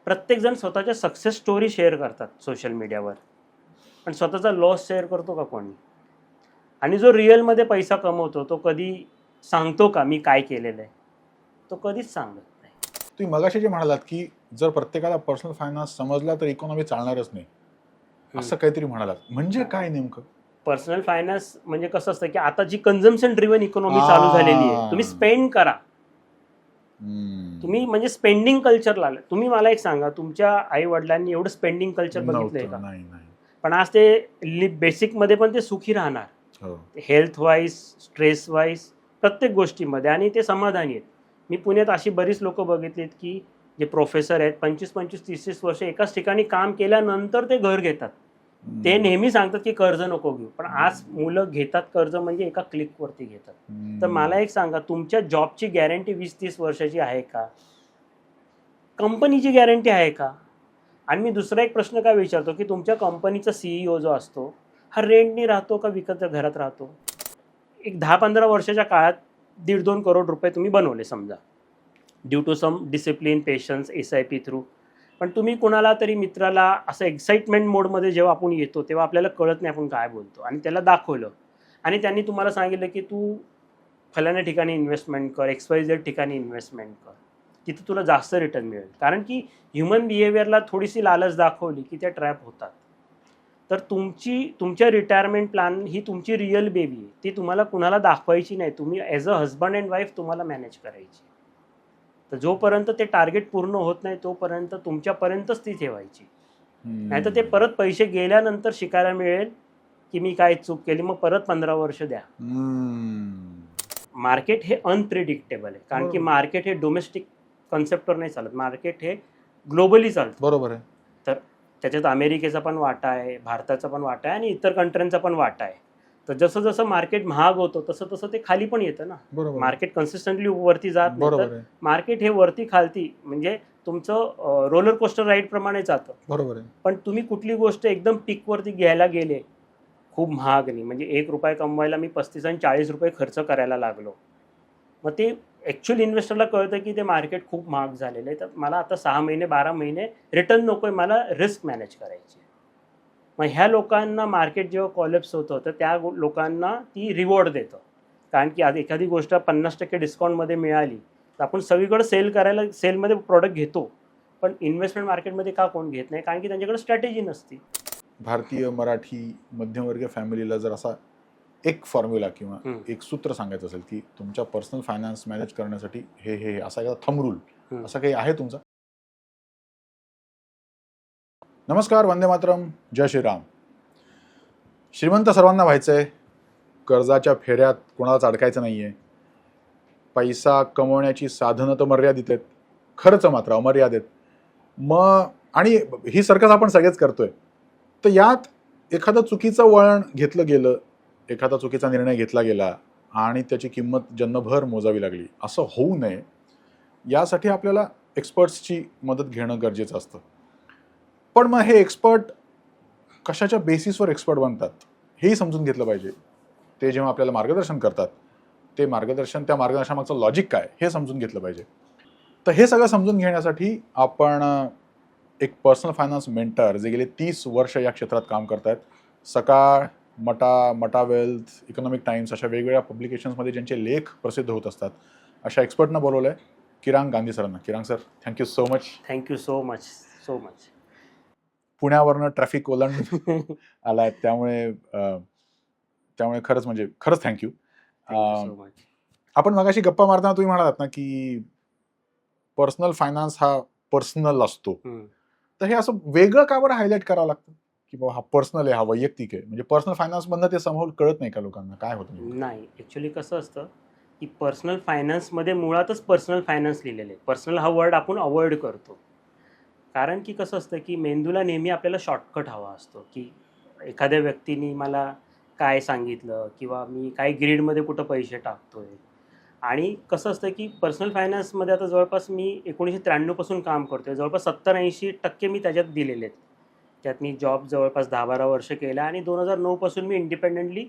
प्रत्येकजण स्वतःच्या success story share करतात सोशल मीडियावर, पण स्वतःचा लॉस शेअर करतो का कोणी? आणि जो रिअलमध्ये पैसा कमवतो तो कधी सांगतो का मी काय केलेलं आहे? तो कधीच सांगत नाही. तुम्ही मगाशी जे म्हणालात की जर प्रत्येकाला पर्सनल फायनान्स समजला तर इकॉनॉमी चालणारच नाही, असं काहीतरी म्हणालात. म्हणजे काय नेमकं? पर्सनल फायनान्स म्हणजे कसं असतं की आता जी कन्झम्पशन ड्रिव्हन इकॉनॉमी चालू झालेली आहे, तुम्ही स्पेंड करा. तुम्ही म्हणजे स्पेंडिंग कल्चरला आले. तुम्ही मला एक सांगा, तुमच्या आई वडिलांनी एवढं स्पेंडिंग कल्चर बघितलंय का? नाही. पण आज ते बेसिक मध्ये पण ते सुखी राहणार, हेल्थ वाईज, स्ट्रेस वाईज, प्रत्येक गोष्टीमध्ये, आणि ते समाधानी आहेत. मी पुण्यात अशी बरीच लोक बघितलीत की जे प्रोफेसर आहेत, 25-25, 30-30 वर्ष एकाच ठिकाणी काम केल्यानंतर ते घर घेतात. ते नेहमी सांगतात की कर्ज नको घेऊ, पण आज मुलं घेतात कर्ज म्हणजे एका क्लिकवरती घेतात. तर मला एक सांगा, तुमच्या जॉबची गॅरंटी 20-30 वर्षाची आहे का? कंपनीची गॅरंटी आहे का? आणि मी दुसरा एक प्रश्न काय विचारतो की तुमच्या कंपनीचा CEO जो असतो हा रेंटनी राहतो का विकत घरात राहतो? एक 10-15 वर्षाच्या काळात 1.5-2 करोड रुपये तुम्ही बनवले समजा, due to some discipline, patience, SIP through. पण तुम्ही कुणाला तरी मित्राला असं एक्साइटमेंट मोडमध्ये जेव्हा आपण येतो तेव्हा आपल्याला कळत नाही आपण काय बोलतो, आणि त्याला दाखवलं आणि त्यांनी तुम्हाला सांगितलं की तू फलाण्या ठिकाणी इन्व्हेस्टमेंट कर, XYZ ठिकाणी इन्व्हेस्टमेंट कर, तिथे तुला जास्त रिटर्न मिळेल. कारण की ह्युमन बिहेवियरला थोडीशी लालच दाखवली की त्या ट्रॅप होतात. तर तुमच्या रिटायरमेंट प्लॅन ही तुमची रिअल बेबी आहे, ती तुम्हाला कुणाला दाखवायची नाही. तुम्ही as a husband and wife तुम्हाला मॅनेज करायची. तर जोपर्यंत ते टार्गेट पूर्ण होत नाही तोपर्यंत तुमच्यापर्यंतच ती ठेवायची. नाहीतर ते परत पैसे गेल्यानंतर शिकायला मिळेल की मी काय चूक केली, मग परत 15 वर्ष द्या. मार्केट हे अनप्रिडिक्टेबल आहे, कारण की मार्केट हे डोमेस्टिक कन्सेप्टवर नाही चालत, मार्केट हे ग्लोबली चालतं. बरोबर आहे. तर त्याच्यात अमेरिकेचा पण वाटा आहे, भारताचा पण वाटा आहे, आणि इतर कंट्र्यांचा पण वाटा आहे. तर जसं जसं मार्केट महाग होतं तसं तसं ते खाली पण येतं ना. मार्केट कन्सिस्टंटली वरती जात नाही, तर मार्केट हे वरती खालती म्हणजे तुमचं रोलर कोस्टर राईड प्रमाणे जातं. बरोबर आहे. पण तुम्ही कुठली गोष्ट एकदम पीकवरती घ्यायला गेले, खूप महाग नाही, म्हणजे 1 रुपया कमवायला मी 35 आणि 40 रुपये खर्च करायला लागलो, मग ते ॲक्च्युअल इन्व्हेस्टरला कळतं की ते मार्केट खूप महाग झालेलं आहे, तर मला आता 6 महिने 12 महिने रिटर्न नको आहे, मला रिस्क मॅनेज करायची. मग ह्या लोकांना मार्केट जेव्हा कॉलेप्स होतं तर त्या लोकांना ती रिवॉर्ड देतं. कारण की आज एखादी गोष्ट 50% डिस्काउंटमध्ये मिळाली तर आपण सगळीकडे सेलमध्ये प्रॉडक्ट घेतो, पण इन्व्हेस्टमेंट मार्केटमध्ये का कोण घेत नाही? कारण की त्यांच्याकडे स्ट्रॅटेजी नसते. भारतीय मराठी मध्यमवर्गीय फॅमिलीला जर असा एक फॉर्म्युला किंवा एक सूत्र सांगायचं असेल की तुमच्या पर्सनल फायनान्स मॅनेज करण्यासाठी हे हे असा एखादा थंब रूल असा काही आहे तुमचा? नमस्कार, वंदे मातरम, जय श्रीराम. श्रीमंत सर्वांना व्हायचंय, कर्जाच्या फेऱ्यात कोणालाच अडकायचं नाहीये, पैसा कमवण्याची साधनं तर मर्यादित आहेत, खर्च मात्र अमर्यादित. मग आणि ही सर्कस आपण सगळेच करतोय. तर यात एखादं चुकीचं वळण घेतलं गेलं, एखादा चुकीचा निर्णय घेतला गेला आणि त्याची किंमत जन्मभर मोजावी लागली, असं होऊ नये यासाठी आपल्याला एक्सपर्ट्सची मदत घेणं गरजेचं असतं. पण मग हे एक्सपर्ट कशाच्या बेसिसवर एक्सपर्ट बनतात हेही समजून घेतलं पाहिजे. ते जेव्हा आपल्याला मार्गदर्शन करतात ते त्या मार्गदर्शनामागचं लॉजिक काय हे समजून घेतलं पाहिजे. तर हे सगळं समजून घेण्यासाठी आपण एक पर्सनल फायनान्स मेंटर जे गेले 30 वर्ष या क्षेत्रात काम करतायत, सकाळ, मटा वेल्थ, इकॉनॉमिक टाइम्स अशा वेगवेगळ्या पब्लिकेशन्समध्ये ज्यांचे लेख प्रसिद्ध होत असतात, अशा एक्सपर्टनं बोलवलं आहे किरांग गांधी सरांना. Kirang sir, thank you so much. Thank you so much. पुण्यावरनं ट्रॅफिक ओलांडून आलाय, त्यामुळे खरंच थँक्यू. आपण मगाशी गप्पा मारताना तुम्ही म्हणालात ना की पर्सनल फायनान्स हा पर्सनल असतो, तर हे असं वेगळं का बरं हायलाईट करावं लागतं की बाबा हा पर्सनल आहे, हा वैयक्तिक आहे? म्हणजे पर्सनल फायनान्स मधनं ते समोर कळत नाही का लोकांना? काय होतं? नाही, ॲक्च्युली कसं असतं की पर्सनल फायनान्समध्ये मुळातच पर्सनल फायनान्स लिहिलेलं आहे. पर्सनल हा वर्ड आपण अवॉइड करतो, कारण की कसं असतं की मेंदूला नेहमी आपल्याला शॉर्टकट हवा असतो, की एखाद्या व्यक्तीने मला काय सांगितलं किंवा मी काय ग्रीडमध्ये कुठं पैसे टाकतोय. आणि कसं असतं की पर्सनल फायनान्समध्ये आता जवळपास मी 1993 पासून काम करतोय, जवळपास 70-80% मी त्याच्यात दिलेले आहेत. त्यात मी जॉब जवळपास 10-12 वर्ष केला आणि 2009 पासून मी इंडिपेंडेंटली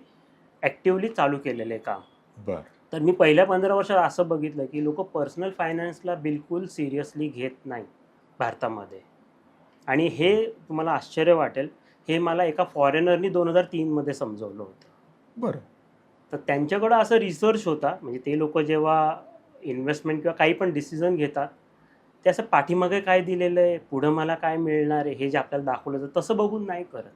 ॲक्टिव्हली चालू केलेलं आहे काम. बरं. तर मी पहिल्या 15 वर्षात असं बघितलं की लोक पर्सनल फायनान्सला बिलकुल सिरियसली घेत नाही. भारतामध्ये. आणि हे तुम्हाला आश्चर्य वाटेल, हे मला एका फॉरेनरनी 2003 समजवलं होतं. बरं. तर त्यांच्याकडं असं रिसर्च होता, म्हणजे ते लोक जेव्हा इन्व्हेस्टमेंट किंवा काही पण डिसिजन घेतात, ते असं पाठीमागे काय दिलेलं आहे, पुढं मला काय मिळणार आहे, हे जे आपल्याला दाखवलं जातं तसं बघून नाही करत.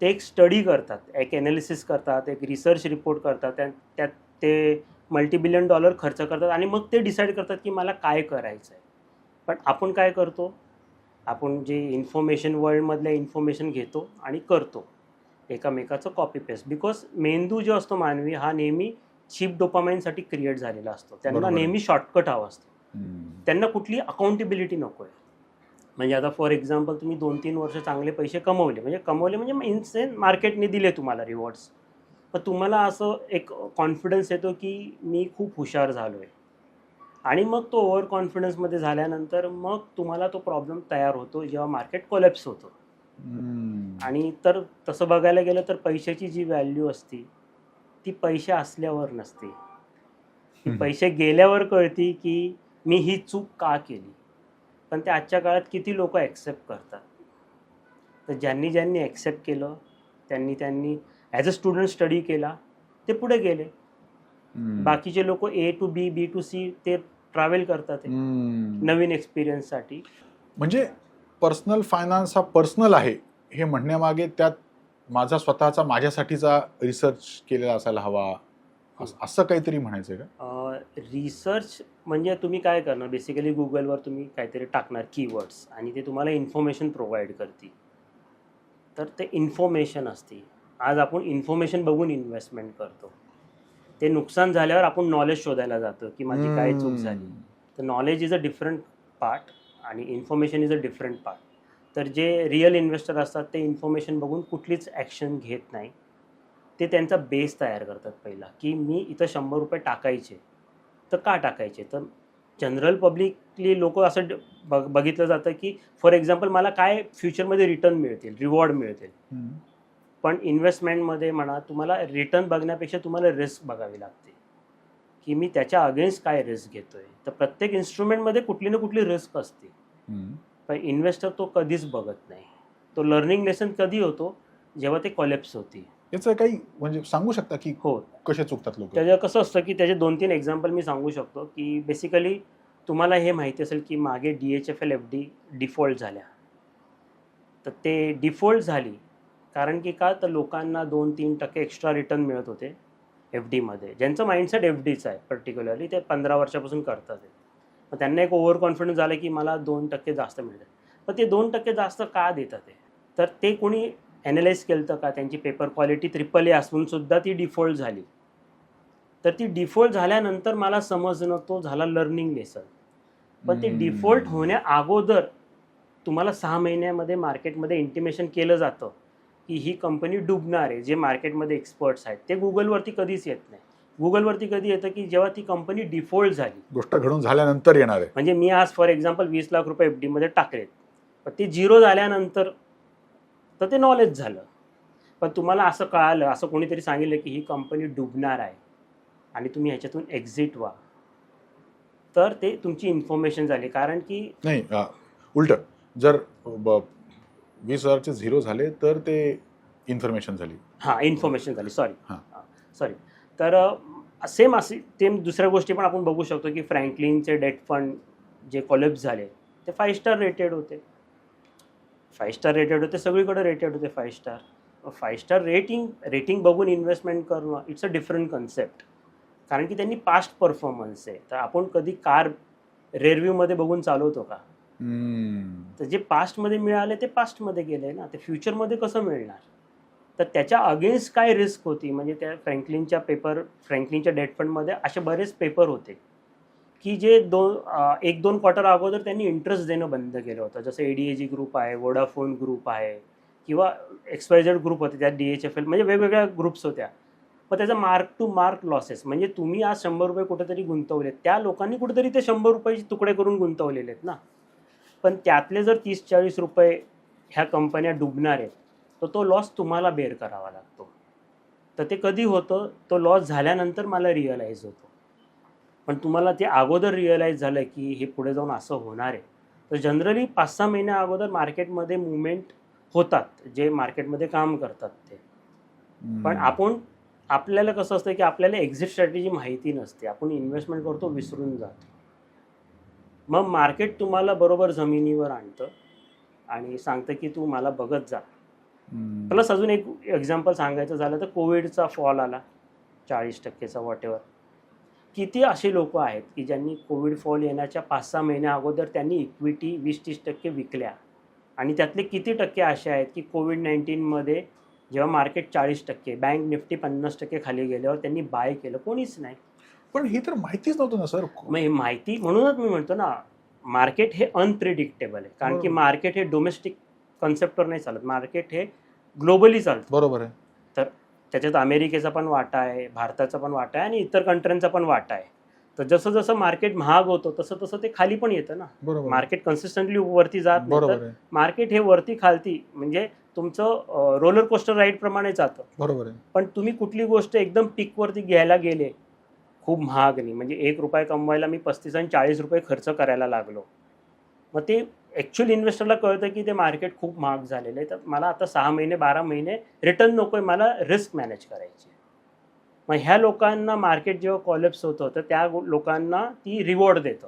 ते एक स्टडी करतात, एक ॲनालिसिस करतात, एक रिसर्च रिपोर्ट करतात, त्यात ते मल्टीबिलियन डॉलर खर्च करतात आणि मग ते डिसाईड करतात की मला काय करायचं आहे. पण आपण काय करतो, आपण जे इन्फॉर्मेशन वर्ल्डमधल्या इन्फॉर्मेशन घेतो आणि करतो एकामेकाचं कॉपी पेस्ट. बिकॉज मेंदू जो असतो मानवी, हा नेहमी चीप डोपामाइनसाठी क्रिएट झालेला असतो. त्यांना बरोबर आहे. नेहमी शॉर्टकट हवा असतो. हम्म. त्यांना कुठली अकाउंटेबिलिटी नको आहे. म्हणजे आता फॉर एक्झाम्पल तुम्ही 2-3 वर्ष चांगले पैसे कमवले म्हणजे इन सेन्स मार्केटने दिले तुम्हाला रिवॉर्ड्स, पण तुम्हाला असं एक कॉन्फिडन्स येतो की मी खूप हुशार झालो आहे. आणि मग तो ओव्हर कॉन्फिडन्समध्ये झाल्यानंतर मग तुम्हाला तो प्रॉब्लेम तयार होतो जेव्हा मार्केट कोलॅप्स होतं. हम्म. आणि तर तसं बघायला गेलं तर पैशाची जी व्हॅल्यू असते ती पैसे असल्यावर नसते, ती पैसे गेल्यावर कळती की मी ही चूक का केली. पण ते आजच्या काळात किती लोक ॲक्सेप्ट करतात. तर ज्यांनी ज्यांनी ॲक्सेप्ट केलं, त्यांनी ॲज अ स्टुडंट स्टडी केला, ते पुढे गेले. हम्म. बाकीचे लोक A to B, B to C ते ट्रॅव्हल करतात हम्म. नवीन एक्सपिरियन्ससाठी. म्हणजे पर्सनल फायनान्स हा पर्सनल आहे हे म्हणण्यामागे त्यात माझा स्वतःचा माझ्यासाठीचा रिसर्च केलेला असायला हवा, असं काहीतरी म्हणायचं आहे का? रिसर्च म्हणजे तुम्ही काय करणार, बेसिकली गुगलवर तुम्ही काहीतरी टाकणार कीवर्ड्स आणि ते तुम्हाला इन्फॉर्मेशन प्रोव्हाइड करते. तर ते इन्फॉर्मेशन असते. आज आपण इन्फॉर्मेशन बघून इन्व्हेस्टमेंट करतो. ते नुकसान झाल्यावर आपण नॉलेज शोधायला जातो की माझी काय चूक झाली. तर knowledge is a different part आणि information is a different part. तर जे रिअल इन्व्हेस्टर असतात ते इन्फॉर्मेशन बघून कुठलीच ॲक्शन घेत नाही. ते त्यांचा बेस तयार करतात पहिला, की मी इथं 100 रुपये टाकायचे, तर का टाकायचे. तर जनरल पब्लिकली लोक असं बघितलं जातं की फॉर एक्झाम्पल मला काय फ्युचरमध्ये रिटर्न मिळतील, रिवॉर्ड मिळतील. पण इन्व्हेस्टमेंटमध्ये म्हणा, तुम्हाला रिटर्न बघण्यापेक्षा तुम्हाला रिस्क बघावी लागते की मी त्याच्या अगेन्स्ट काय रिस्क घेतोय. तर प्रत्येक इन्स्ट्रुमेंटमध्ये कुठली ना कुठली रिस्क असते. पण इन्व्हेस्टर तो कधीच बघत नाही. तो लर्निंग लेसन कधी होतो, जेव्हा ते कॉलेप्स होती. याचं काही म्हणजे सांगू शकता की हो, कसे चुकतात लोक? त्याचं कसं असतं की त्याचे 2-3 एक्झाम्पल मी सांगू शकतो. की बेसिकली तुम्हाला हे माहिती असेल की मागे DHFL FD डिफॉल्ट झाल्या. तर ते डिफॉल्ट झाली कारण की का, तर लोकांना 2-3% एक्स्ट्रा रिटर्न मिळत होते FDमध्ये. ज्यांचं माइंडसेट FDचं आहे पर्टिक्युलरली, ते 15 वर्षापासून करतात आहे. मग त्यांना एक ओव्हर कॉन्फिडन्स झालं की मला 2% जास्त मिळतं. पण ते 2% जास्त का देतात आहे, तर ते कोणी ॲनालाइज केलं होतं का, त्यांची पेपर क्वालिटी AAA असून सुद्धा ती डिफॉल्ट झाली. तर ती डिफॉल्ट झाल्यानंतर मला समजणं, तो झाला लर्निंग लेसन. पण ते डिफॉल्ट होण्या अगोदर तुम्हाला 6 महिन्यामध्ये मार्केटमध्ये इंटिमेशन केलं जातं की ही कंपनी डुबणार आहे. जे मार्केटमध्ये एक्सपर्ट्स आहेत ते गुगलवरती कधीच येत नाही. गुगलवरती कधी येतं की जेव्हा ती कंपनी डिफॉल्ट झाली, गोष्ट घडून झाल्यानंतर येणार आहे. म्हणजे मी आज फॉर एक्झाम्पल 20 लाख रुपये FDमध्ये टाकलेत, पण ते झिरो झाल्यानंतर तर ते नॉलेज झालं. पण तुम्हाला असं कळालं, असं कोणीतरी सांगितलं की ही कंपनी डुबणार आहे आणि तुम्ही ह्याच्यातून एक्झिट व्हा, तर ते तुमची इन्फॉर्मेशन झाली. कारण की नाही, उलट जर 20,000चे झिरो झाले तर ते इन्फॉर्मेशन झाली. हां, इन्फॉर्मेशन झाली, हां. सॉरी. तर सेम असे ते दुसऱ्या गोष्टी पण आपण बघू शकतो की फ्रँकलिनचे डेट फंड जे कोलॅप्स झाले ते 5 स्टार रेटेड होते. 5 स्टार रेटेड होते, सगळीकडे रेटेड होते 5 स्टार. 5 स्टार रेटिंग बघून इन्व्हेस्टमेंट करणं इट्स अ डिफरंट कन्सेप्ट. कारण की त्यांनी पास्ट परफॉर्मन्स आहे. तर आपण कधी कार रेअरव्ह्यूमध्ये बघून चालवतो का? तर जे पास्टमध्ये मिळाले ते पास्टमध्ये गेले ना, ते फ्युचरमध्ये कसं मिळणार. तर त्याच्या अगेन्स्ट काय रिस्क होती, म्हणजे त्या फ्रँकलिनच्या डेट फंडमध्ये असे बरेच पेपर होते की जे 1-2 क्वार्टर अगोदर त्यांनी इंटरेस्ट देणं बंद केलं होतं. जसं ADAG ग्रुप आहे, वोडाफोन ग्रुप आहे किंवा XYZ ग्रुप होते, त्यात DHFL, म्हणजे वेगवेगळ्या ग्रुप्स होत्या. पण त्याचा मार्क टू मार्क लॉसेस, म्हणजे तुम्ही आज 100 रुपये कुठेतरी गुंतवलेत, त्या लोकांनी कुठेतरी ते 100 रुपयाचे तुकडे करून गुंतवलेले आहेत ना. पण त्यातले जर 30-40 रुपये ह्या कंपन्या डुबणार आहेत, तर तो लॉस तुम्हाला बेअर करावा लागतो. तर ते कधी होतं, तो लॉस झाल्यानंतर मला रिअलाईज होतो. पण तुम्हाला ते अगोदर रिअलाईज झालं की हे पुढे जाऊन असं होणार आहे, तर जनरली 5-6 महिन्या अगोदर मार्केटमध्ये मुवमेंट होतात, जे मार्केटमध्ये काम करतात ते. पण आपल्याला कसं असतं की आपल्याला एक्झिट स्ट्रॅटेजी माहिती नसते, आपण इन्व्हेस्टमेंट करतो, विसरून जातो. मग मार्केट तुम्हाला बरोबर जमिनीवर आणतं आणि सांगतं की तू मला बघत जा. प्लस अजून एक एक्झाम्पल सांगायचं झालं तर कोविडचा फॉल आला 40%चा वॉटेवर. किती असे लोक आहेत की ज्यांनी कोविड फॉल येण्याच्या 5-6 महिन्या अगोदर त्यांनी इक्विटी 20-30% विकल्या, आणि त्यातले किती टक्के असे आहेत की कोविड-19मध्ये जेव्हा मार्केट 40%, बँक निफ्टी 50% खाली गेल्यावर त्यांनी बाय केलं? कोणीच नाही. पण ही तर माहितीच नव्हतं ना सर. मग हे माहिती, म्हणूनच मी म्हणतो ना, मार्केट हे अनप्रिडिक्टेबल आहे. कारण की बरोबर. मार्केट हे डोमेस्टिक कन्सेप्टवर नाही चालत, मार्केट हे ग्लोबली चालतं. बरोबर आहे. तर त्याच्यात अमेरिकेचा पण वाटा आहे, भारताचा पण वाटा आहे आणि इतर कंट्र्यांचा पण वाटा आहे. तर जसं जसं मार्केट महाग होतं तसं तसं ते खाली पण येतं ना. बरोबर. मार्केट कन्सिस्टंटली वरती जात नाही, बरोबर तर आहे. मार्केट हे वरती खालती म्हणजे तुमचं रोलर कोस्टर राईड प्रमाणे जातं. बरोबर आहे. पण तुम्ही कुठली गोष्ट एकदम पीकवरती घ्यायला गेले, खूप महाग नाही, म्हणजे ₹1 कमवायला मी 35 आणि ₹40 खर्च करायला लागलो, मग ते ॲक्च्युअल इन्व्हेस्टरला कळतं की ते मार्केट खूप महाग झालेलं आहे, तर मला आता 6 महिने 12 महिने रिटर्न नको आहे, मला रिस्क मॅनेज करायची. मग ह्या लोकांना मार्केट जेव्हा कॉलेप्स होतं तर त्या लोकांना ती रिवॉर्ड देतं.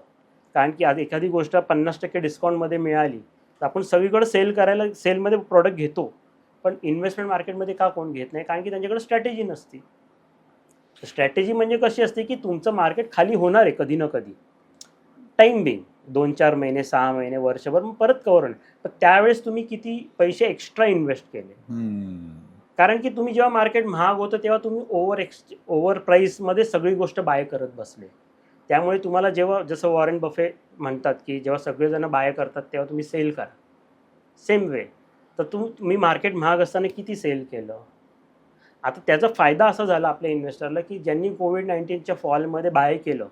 कारण की आज एखादी गोष्ट 50% डिस्काउंटमध्ये मिळाली तर आपण सगळीकडे सेल करायला, सेलमध्ये प्रॉडक्ट घेतो. पण इन्व्हेस्टमेंट मार्केटमध्ये का कोण घेत नाही? कारण की त्यांच्याकडे स्ट्रॅटेजी नसते. स्ट्रॅटेजी म्हणजे कशी असते की तुमचं मार्केट खाली होणार आहे कधी ना कधी, टाईम बिंग 2-4 महिने, 6 महिने, वर्षभर, मग परत कव्हर होईल. पण त्यावेळेस तुम्ही किती पैसे एक्स्ट्रा इन्व्हेस्ट केले? कारण की तुम्ही जेव्हा मार्केट महाग होतं तेव्हा तुम्ही ओव्हर प्राईसमध्ये सगळी गोष्ट बाय करत बसले. त्यामुळे तुम्हाला जेव्हा, जसं वॉरेन बफे म्हणतात की जेव्हा सगळेजण बाय करतात तेव्हा तुम्ही सेल करा. सेम वे, तर तुम्ही मार्केट महाग असताना किती सेल केलं? आता त्याचा फायदा असा झाला आपल्या इन्व्हेस्टरला की ज्यांनी कोविड-19च्या फॉलमध्ये बाय केलं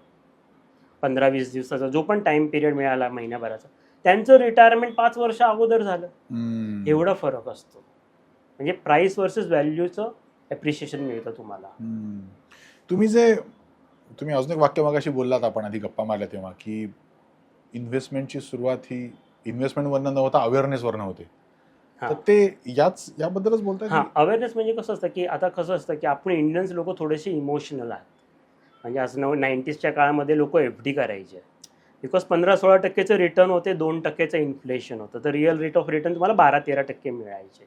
15-20 दिवसाचा, जो पण टाईम पिरियड मिळाला महिन्याभराचा, त्यांचं रिटायरमेंट 5 वर्ष अगोदर झालं. एवढा फरक असतो. म्हणजे प्राइस वर्सेस व्हॅल्यूचं ॲप्रिशिएशन मिळतं तुम्हाला. तुम्ही अजून एक वाक्य मगाशी बोललात, आपण आधी गप्पा मारल्या तेव्हा, की इन्व्हेस्टमेंटची सुरुवात ही इन्व्हेस्टमेंटवरनं न होता अवेअरनेसवरनं होते. तर ते याबद्दलच बोलताय? हां, अवेअरनेस म्हणजे कसं असतं की आता कसं असतं की आपण इंडियन्स लोक थोडेसे इमोशनल आहेत. म्हणजे असं 90sच्या काळामध्ये लोक FD करायचे बिकॉज 15-16%चं रिटर्न होते, 2%चं इन्फ्लेशन होतं, तर रिअल रेट ऑफ रिटर्न तुम्हाला 12-13% मिळायचे.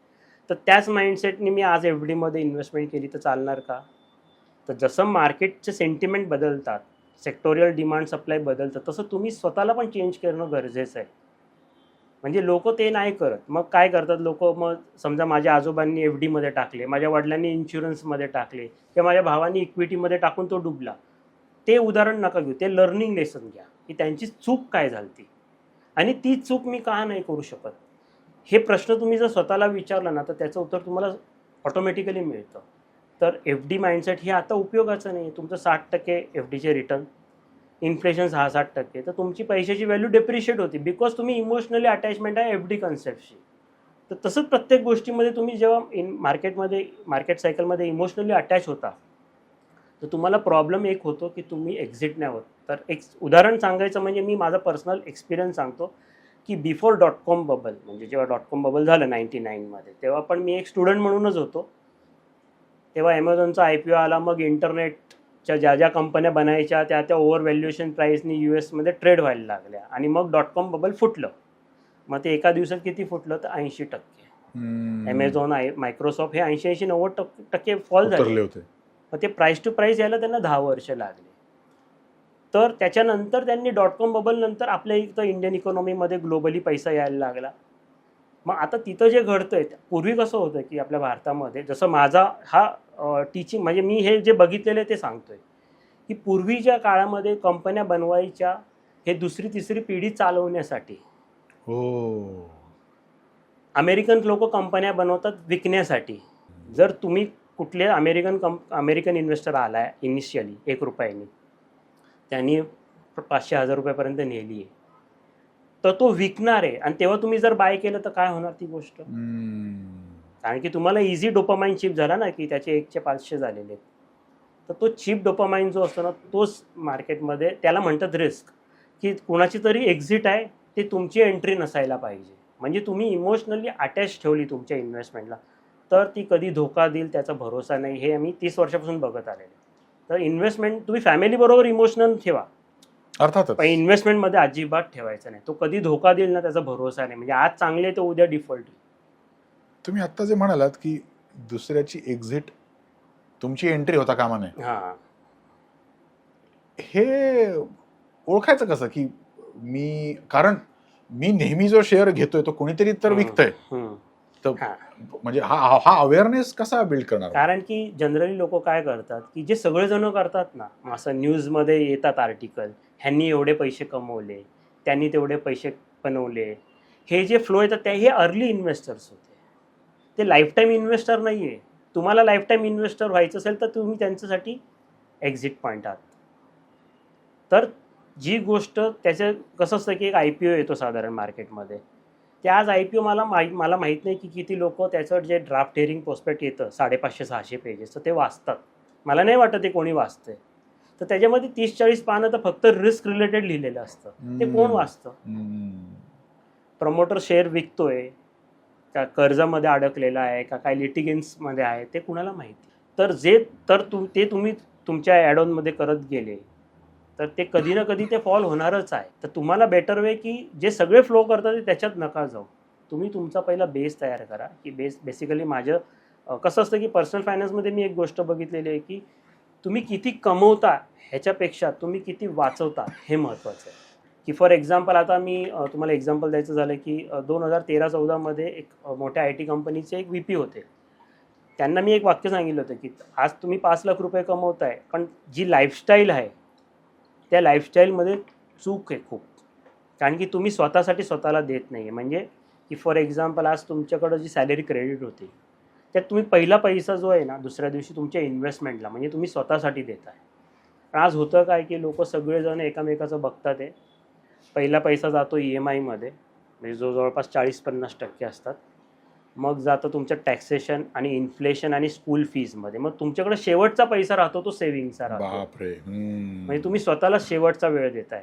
तर त्याच माइंडसेटने मी आज FDमध्ये इन्व्हेस्टमेंट केली तर चालणार का? तर जसं मार्केटचे सेंटिमेंट बदलतात, सेक्टोरियल डिमांड सप्लाय बदलतं, तसं तुम्ही स्वतःला पण चेंज करणं गरजेचं आहे. म्हणजे लोक ते नाही करत. मग काय करतात लोक? मग समजा माझ्या आजोबांनी FDमध्ये टाकले, माझ्या वडिलांनी इन्शुरन्समध्ये टाकले, किंवा माझ्या भावानी इक्विटीमध्ये टाकून तो डुबला. ते उदाहरण नका घेऊ, ते लर्निंग लेसन घ्या की त्यांची चूक काय झाली आणि ती चूक मी का नाही करू शकत. हे प्रश्न तुम्ही जर स्वतःला विचारला ना तर त्याचं उत्तर तुम्हाला ऑटोमॅटिकली मिळतं. तर FD माइंडसेट हे आता उपयोगाचं नाही. तुमचं 60% FDचे रिटर्न, इन्फ्लेशन 6-7%, तर तुमची पैशाची व्हॅल्यू डेप्रिशिएट होती बिकॉज तुम्ही इमोशनली अटॅचमेंट आहे FD कन्सेप्टशी. तर तसंच प्रत्येक गोष्टीमध्ये तुम्ही जेव्हा मार्केट सायकलमध्ये इमोशनली अटॅच होता तर तुम्हाला प्रॉब्लेम एक होतो की तुम्ही एक्झिट नाही होत. तर एक उदाहरण सांगायचं म्हणजे मी माझा पर्सनल एक्सपिरियन्स सांगतो की बिफोर .com बबल, म्हणजे जेव्हा .com बबल झालं 99मध्ये, तेव्हा पण मी एक स्टुडंट म्हणूनच होतो. तेव्हा ॲमेझॉनचा IPO आला, मग इंटरनेटच्या ज्या ज्या कंपन्या बनायच्या त्या ओव्हर व्हॅल्युएशन प्राईसनी US ट्रेड व्हायला लागल्या आणि मग .com बबल फुटलं. मग ते एका दिवसात किती फुटलं? तर 80%. ॲमेझॉन, मायक्रोसॉफ्ट हे 80-90% फॉल झाले होते. मग ते प्राईस टू प्राईस यायला त्यांना 10 वर्ष लागले. तर त्याच्यानंतर त्यांनी .com बबल नंतर आपल्या इथं इंडियन इकॉनॉमीमध्ये ग्लोबली पैसा यायला लागला. मग आता तिथं जे घडतंय, पूर्वी कसं होतं की आपल्या भारतामध्ये, जसं माझा हा टीचिंग, म्हणजे मी हे जे बघितलेलं ते सांगतोय की पूर्वीच्या काळामध्ये कंपन्या बनवायच्या हे 2री-3री पिढी चालवण्यासाठी. हो. अमेरिकन लोक कंपन्या बनवतात विकण्यासाठी. जर तुम्ही कुठले अमेरिकन इन्व्हेस्टर आलाय इनिशियली ₹1, त्यांनी 500,000 रुपयापर्यंत नेली आहे, तर तो विकणार आहे आणि तेव्हा तुम्ही जर बाय केलं तर काय होणार ती गोष्ट? कारण की तुम्हाला इझी डोपामाइन चिप झाला ना की त्याचे 1चे 500 झालेले. तर तो चिप डोपामाइन जो असतो ना, तोच मार्केटमध्ये त्याला म्हणतात रिस्क, की कुणाची तरी एक्झिट आहे ते तुमची एंट्री नसायला पाहिजे. म्हणजे तुम्ही इमोशनली अटॅच ठेवली तुमच्या इन्व्हेस्टमेंटला, तर ती कधी धोका देईल त्याचा भरोसा नाही. हे आम्ही 30 वर्षापासून बघत आलेलो. तर इन्व्हेस्टमेंट तुम्ही फॅमिलीबरोबर इमोशनल ठेवा, अर्थातच. पण इन्व्हेस्टमेंटमध्ये अजिबात ठेवायचा नाही. तो कधी धोका देईल ना त्याचा भरोसा नाही. म्हणजे आज चांगले तर उद्या डिफॉल्ट. तुम्ही आत्ता जे म्हणालात की दुसऱ्याची एक्झिट तुमची एंट्री होता कामा नये, हां. हे ओळखायचं कसं की कारण मी नेहमी जो शेअर घेतोय तो कोणीतरी तर विकतंय, हं. तर हां. म्हणजे हा अवेअरनेस कसा बिल्ड करणार? कारण की जनरली लोक काय करतात की जे सगळेजण करतात ना, असं न्यूजमध्ये येतात आर्टिकल, ह्यांनी एवढे पैसे कमवले, त्यांनी तेवढे पैसे बनवले, हे जे फ्लो येतात हे अर्ली इन्व्हेस्टर्स होते. ते लाईफ टाईम इन्व्हेस्टर नाही आहे. तुम्हाला लाईफ टाईम इन्व्हेस्टर व्हायचं असेल तर तुम्ही त्यांच्यासाठी एक्झिट पॉईंट आहात. तर जी गोष्ट त्याचं कसं असतं की एक IPO येतो साधारण मार्केटमध्ये, ते आज IPO मला माहीत नाही की किती लोक त्याचं जे ड्राफ्ट हिअरिंग प्रोस्पेक्ट येतं 550-600 पेजेस, तर ते वाचतात. मला नाही वाटत ते कोणी वाचतंय. तर त्याच्यामध्ये 30-40 पानं तर फक्त रिस्क रिलेटेड लिहिलेलं असतं. ते कोण वाचतं? प्रमोटर शेअर विकतोय का कर्जामध्ये अडकलेला आहे का काय लिटिगेन्समध्ये आहे ते कुणाला माहिती. तर तुम्ही तुमच्या ॲडॉनमध्ये करत गेले तर ते कधी ना कधी ते फॉल होणारच आहे. तर तुम्हाला बेटर वे की जे सगळे फ्लो करतात ते त्याच्यात नका जाऊ. तुम्ही तुमचा पहिला बेस तयार करा की बेसिकली माझं कसं असतं की पर्सनल फायनान्समध्ये मी एक गोष्ट बघितलेली आहे की तुम्ही किती कमवता ह्याच्यापेक्षा तुम्ही किती वाचवता हे महत्त्वाचं आहे. की फॉर एक्झाम्पल आता मी तुम्हाला एक्झाम्पल द्यायचं झालं की 2013-14 एक मोठ्या IT कंपनीचे एक VP होते. त्यांना मी एक वाक्य सांगितलं होतं की आज तुम्ही 5 लाख रुपये कमवताय, पण जी लाईफस्टाईल आहे त्या लाईफस्टाईलमध्ये चूक आहे खूप. कारण की तुम्ही स्वतःसाठी स्वतःला देत नाही आहे. म्हणजे की फॉर एक्झाम्पल आज तुमच्याकडं जी सॅलरी क्रेडिट होती त्यात तुम्ही पहिला पैसा जो आहे ना दुसऱ्या दिवशी तुमच्या इन्व्हेस्टमेंटला म्हणजे तुम्ही स्वतःसाठी देताय. पण आज होतं काय की लोक सगळेजण एकामेकाचं बघतात आहे. पहिला पैसा जातो EMIमध्ये, म्हणजे जो जवळपास 40-50% असतात. मग जातं तुमचं टॅक्सेशन आणि इन्फ्लेशन आणि स्कूल फीजमध्ये. मग तुमच्याकडे शेवटचा पैसा राहतो तो सेव्हिंगचा राहतो. बापरे. म्हणजे तुम्ही स्वतःला शेवटचा वेळ देताय.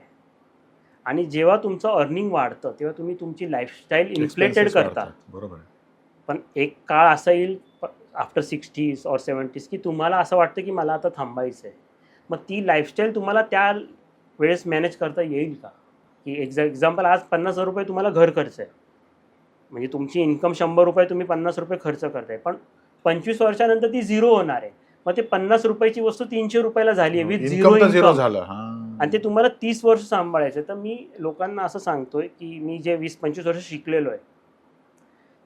आणि जेव्हा तुमचं अर्निंग वाढतं तेव्हा तुम्ही तुमची लाईफस्टाईल इन्फ्लेटेड करता. बरोबर. पण एक काळ असा येईल आफ्टर 60s और 70s की तुम्हाला असं वाटतं की मला आता थांबायचं आहे. मग ती लाईफस्टाईल तुम्हाला त्या वेळेस मॅनेज करता येईल का? की एक्झाम्पल आज 50,000 रुपये तुम्हाला घर खर्च आहे. म्हणजे तुमची इन्कम 100 रुपये तुम्ही 50 रुपये खर्च करताय, पण 25 वर्षानंतर ती झिरो होणार आहे. मग ते 50 रुपयाची वस्तू 300 रुपयाला झाली आहे विथ झिरो इन्कम झालं. आणि ते तुम्हाला 30 वर्ष सांभाळायचं. तर मी लोकांना असं सांगतोय की मी जे 20-25 वर्ष शिकलेलो आहे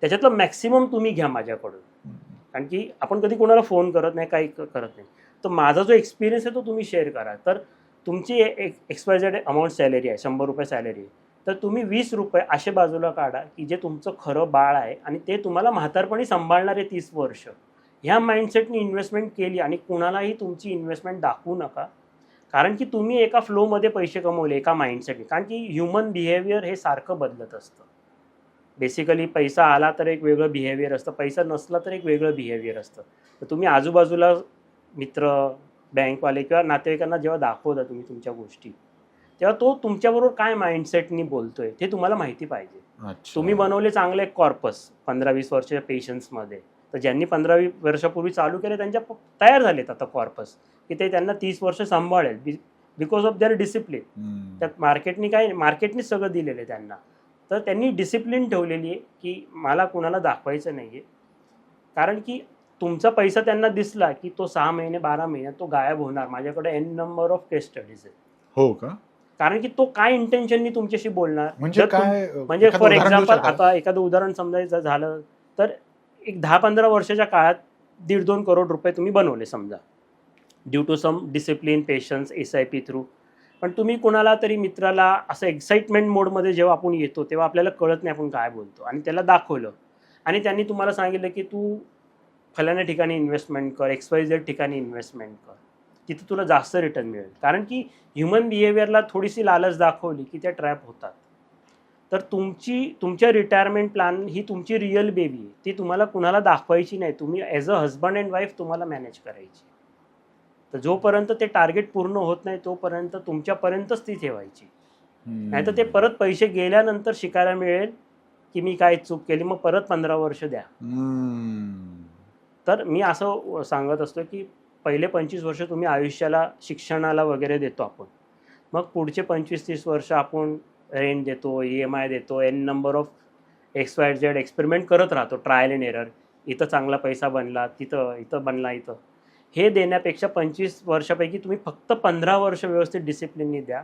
त्याच्यातलं मॅक्सिमम तुम्ही घ्या माझ्याकडून. कारण की आपण कधी कोणाला फोन करत नाही, काही करत नाही. तर माझा जो एक्सपिरियन्स आहे तो तुम्ही शेअर करा. तर तुमची XYZ अमाऊंट सॅलरी आहे, 100 रुपये सॅलरी आहे, तर तुम्ही 20 रुपये असे बाजूला काढा की जे तुमचं खरं बाळ आहे आणि ते तुम्हाला म्हातारपणी सांभाळणार आहे 30 वर्ष. ह्या माइंडसेटनी इन्व्हेस्टमेंट केली आणि कुणालाही तुमची इन्व्हेस्टमेंट दाखवू नका. कारण की तुम्ही एका फ्लोमध्ये पैसे कमवले एका माइंडसेटने. कारण की ह्युमन बिहेवियर हे सारखं बदलत असतं. बेसिकली पैसा आला तर एक वेगळं बिहेवियर असतं, पैसा नसला तर एक वेगळं बिहेवियर असतं. तर तुम्ही आजूबाजूला मित्र, बँकवाले किंवा नातेवाईकांना जेव्हा दाखवता तुम्ही तुमच्या गोष्टी, तेव्हा तो तुमच्याबरोबर काय माइंडसेटनी बोलतोय ते तुम्हाला माहिती पाहिजे. तुम्ही बनवले चांगले कॉर्पस 15-20 वर्षाच्या पेशन्समध्ये, तर ज्यांनी 15-20 वर्षापूर्वी चालू केले त्यांच्या तयार झालेत आता कॉर्पस की ते त्यांना 30 वर्ष सांभाळेल बिकॉज ऑफ देअर डिसिप्लिन. त्यात मार्केटने सगळं दिलेलं आहे त्यांना. तर त्यांनी डिसिप्लिन ठेवलेली आहे की मला कुणाला दाखवायचं नाही आहे. कारण की तुमचा पैसा त्यांना दिसला की तो 6 महिने 12 महिन्यात तो गायब होणार. माझ्याकडे N number of case studies आहेत. हो का? कारण की तो काय इंटेन्शननी तुमच्याशी बोलणार. म्हणजे काय? म्हणजे फॉर एक्झाम्पल आता एखादं उदाहरण समजायचं झालं तर एक 10-15 वर्षाच्या काळात 1.5-2 करोड रुपये तुम्ही बनवले समजा, due to some discipline, patience, SIP through. पण तुम्ही कुणाला तरी मित्राला असं एक्साइटमेंट मोडमध्ये जेव्हा आपण येतो तेव्हा आपल्याला कळत नाही आपण काय बोलतो आणि त्याला दाखवलं आणि त्यांनी तुम्हाला सांगितलं की तू फलाण्या ठिकाणी इन्व्हेस्टमेंट कर, XYZ ठिकाणी इन्व्हेस्टमेंट कर, तिथे तुला जास्त रिटर्न मिळेल. कारण की ह्युमन बिहेवियरला थोडीशी लालच दाखवली की त्या ट्रॅप होतात. तर तुमच्या रिटायरमेंट प्लॅन ही तुमची रिअल बेबी आहे. ती तुम्हाला कुणाला दाखवायची नाही. तुम्ही as a husband and wife तुम्हाला मॅनेज करायची. तर जोपर्यंत ते टार्गेट पूर्ण होत नाही तोपर्यंत तुमच्यापर्यंतच ती ठेवायची. नाही तर ते परत पैसे गेल्यानंतर शिकायला मिळेल की मी काय चूक केली, मग परत 15 वर्ष द्या. तर मी असं सांगत असतो की पहिले 25 वर्ष तुम्ही आयुष्याला शिक्षणाला वगैरे देतो आपण, मग पुढचे 25-30 वर्ष आपण रेंट देतो, EMI देतो, N number of XYZ experiment करत राहतो, ट्रायल अँड एरर. इथं चांगला पैसा बनला, तिथं इथं बनला, इथं. हे देण्यापेक्षा 25 वर्षापैकी तुम्ही फक्त 15 वर्ष व्यवस्थित डिसिप्लिननी द्या,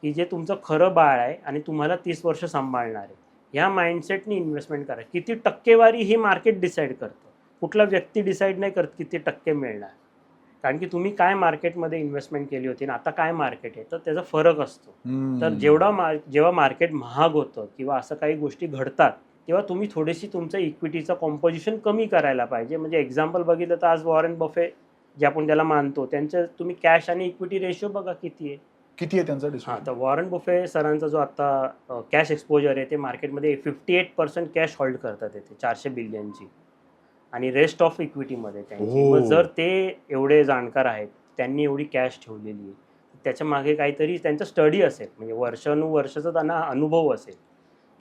की जे तुमचं खरं बाळ आहे आणि तुम्हाला 30 वर्ष सांभाळणार आहे. ह्या माइंडसेटनी इन्व्हेस्टमेंट करा. किती टक्केवारी हे मार्केट डिसाईड करतं, कुठला व्यक्ती डिसाईड नाही करत किती टक्के मिळणार. कारण की तुम्ही काय मार्केटमध्ये इन्व्हेस्टमेंट केली होती ना आता काय मार्केट आहे, तर त्याचा फरक असतो. तर जेव्हा मार्केट महाग होतं किंवा असं काही गोष्टी घडतात, तेव्हा तुम्ही थोडीशी तुमचं इक्विटीचं कॉम्पोजिशन कमी करायला पाहिजे. म्हणजे एक्झाम्पल बघितलं तर आज वॉरेन बफे जे आपण त्याला मानतो, त्यांचं तुम्ही कॅश आणि इक्विटी रेशो बघा किती आहे त्यांचा हां. तर वॉरेन बफे सरांचा जो आता कॅश एक्सपोजर आहे ते मार्केटमध्ये 58% कॅश होल्ड करतात ते 400 बिलियनची, आणि रेस्ट ऑफ इक्विटीमध्ये त्यांची. मग जर ते एवढे जाणकार आहेत, त्यांनी एवढी कॅश ठेवलेली आहे, त्याच्या मागे काहीतरी त्यांचा स्टडी असेल, म्हणजे वर्षानुवर्षाचा त्यांना अनुभव असेल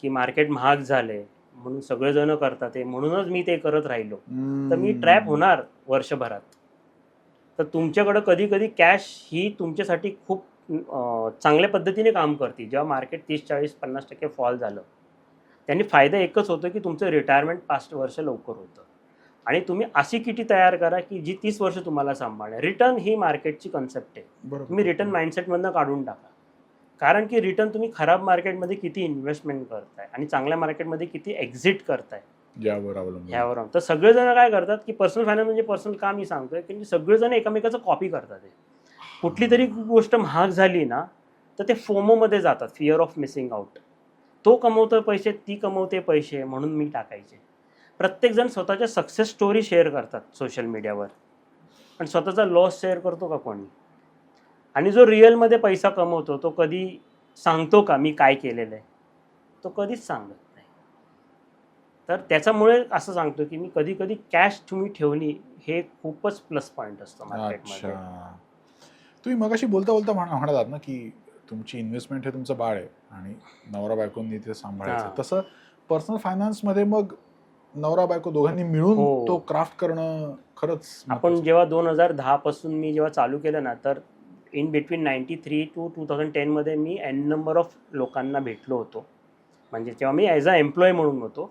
की मार्केट महाग झाले म्हणून सगळेजण करतात ते, म्हणूनच मी ते करत राहिलो, तर मी ट्रॅप होणार वर्षभरात. तर तुमच्याकडं कधी कधी कॅश ही तुमच्यासाठी खूप चांगल्या पद्धतीने काम करते. जेव्हा मार्केट 30-40-50% फॉल झालं, त्यांनी फायदा एकच होतो की तुमचं रिटायरमेंट 5 वर्ष लवकर होतं, आणि तुम्ही अशी किटी तयार करा की जी 30 वर्ष तुम्हाला सांभाळणार. रिटर्न ही मार्केटची कन्सेप्ट आहे, तुम्ही रिटर्न माइंडसेटमधनं काढून टाका. कारण की रिटर्न तुम्ही खराब मार्केटमध्ये किती इन्व्हेस्टमेंट करताय आणि चांगल्या मार्केटमध्ये किती एक्झिट करताय ह्यावर. तर सगळेजण काय करतात की पर्सनल फायनान्स म्हणजे पर्सनल का मी सांगतोय की सगळेजण एकमेकाचं कॉपी करतात. कुठली तरी गोष्ट महाग झाली ना तर ते फोमोमध्ये जातात, फिअर ऑफ मिसिंग आउट. तो कमवतोय पैसे, ती कमवते पैसे, म्हणून मी टाकायचे. प्रत्येकजण स्वतःच्या सक्सेस स्टोरी शेअर करतात सोशल मीडियावर, पण स्वतःचा लॉस शेअर करतो का कोणी? आणि जो रिअलमध्ये पैसा कमवतो तो कधी सांगतो का मी काय केलेलं आहे? तो कधीच सांगत नाही. तर त्याच्यामुळे असं सांगतो की मी कधी कधी कॅश तुम्ही ठेवली हे खूपच प्लस पॉईंट असतो मार्केटमध्ये. तुम्ही मगाशी बोलता बोलता म्हणालात ना की तुमची इन्व्हेस्टमेंट हे तुमचं बाळ आहे आणि नवरा बायकोंनी ते सांभाळायचं. तसं पर्सनल फायनान्समध्ये मग नवरा बायको दोघांनी मिळून तो क्राफ्ट करणं खरंच. आपण जेव्हा 2010 पासून मी जेव्हा चालू केलं ना, तर इन बिटवीन 93 to 2010 मध्ये मी एन नंबर ऑफ लोकांना भेटलो होतो. म्हणजे तेव्हा मी ॲज अ एम्प्लॉय म्हणून होतो,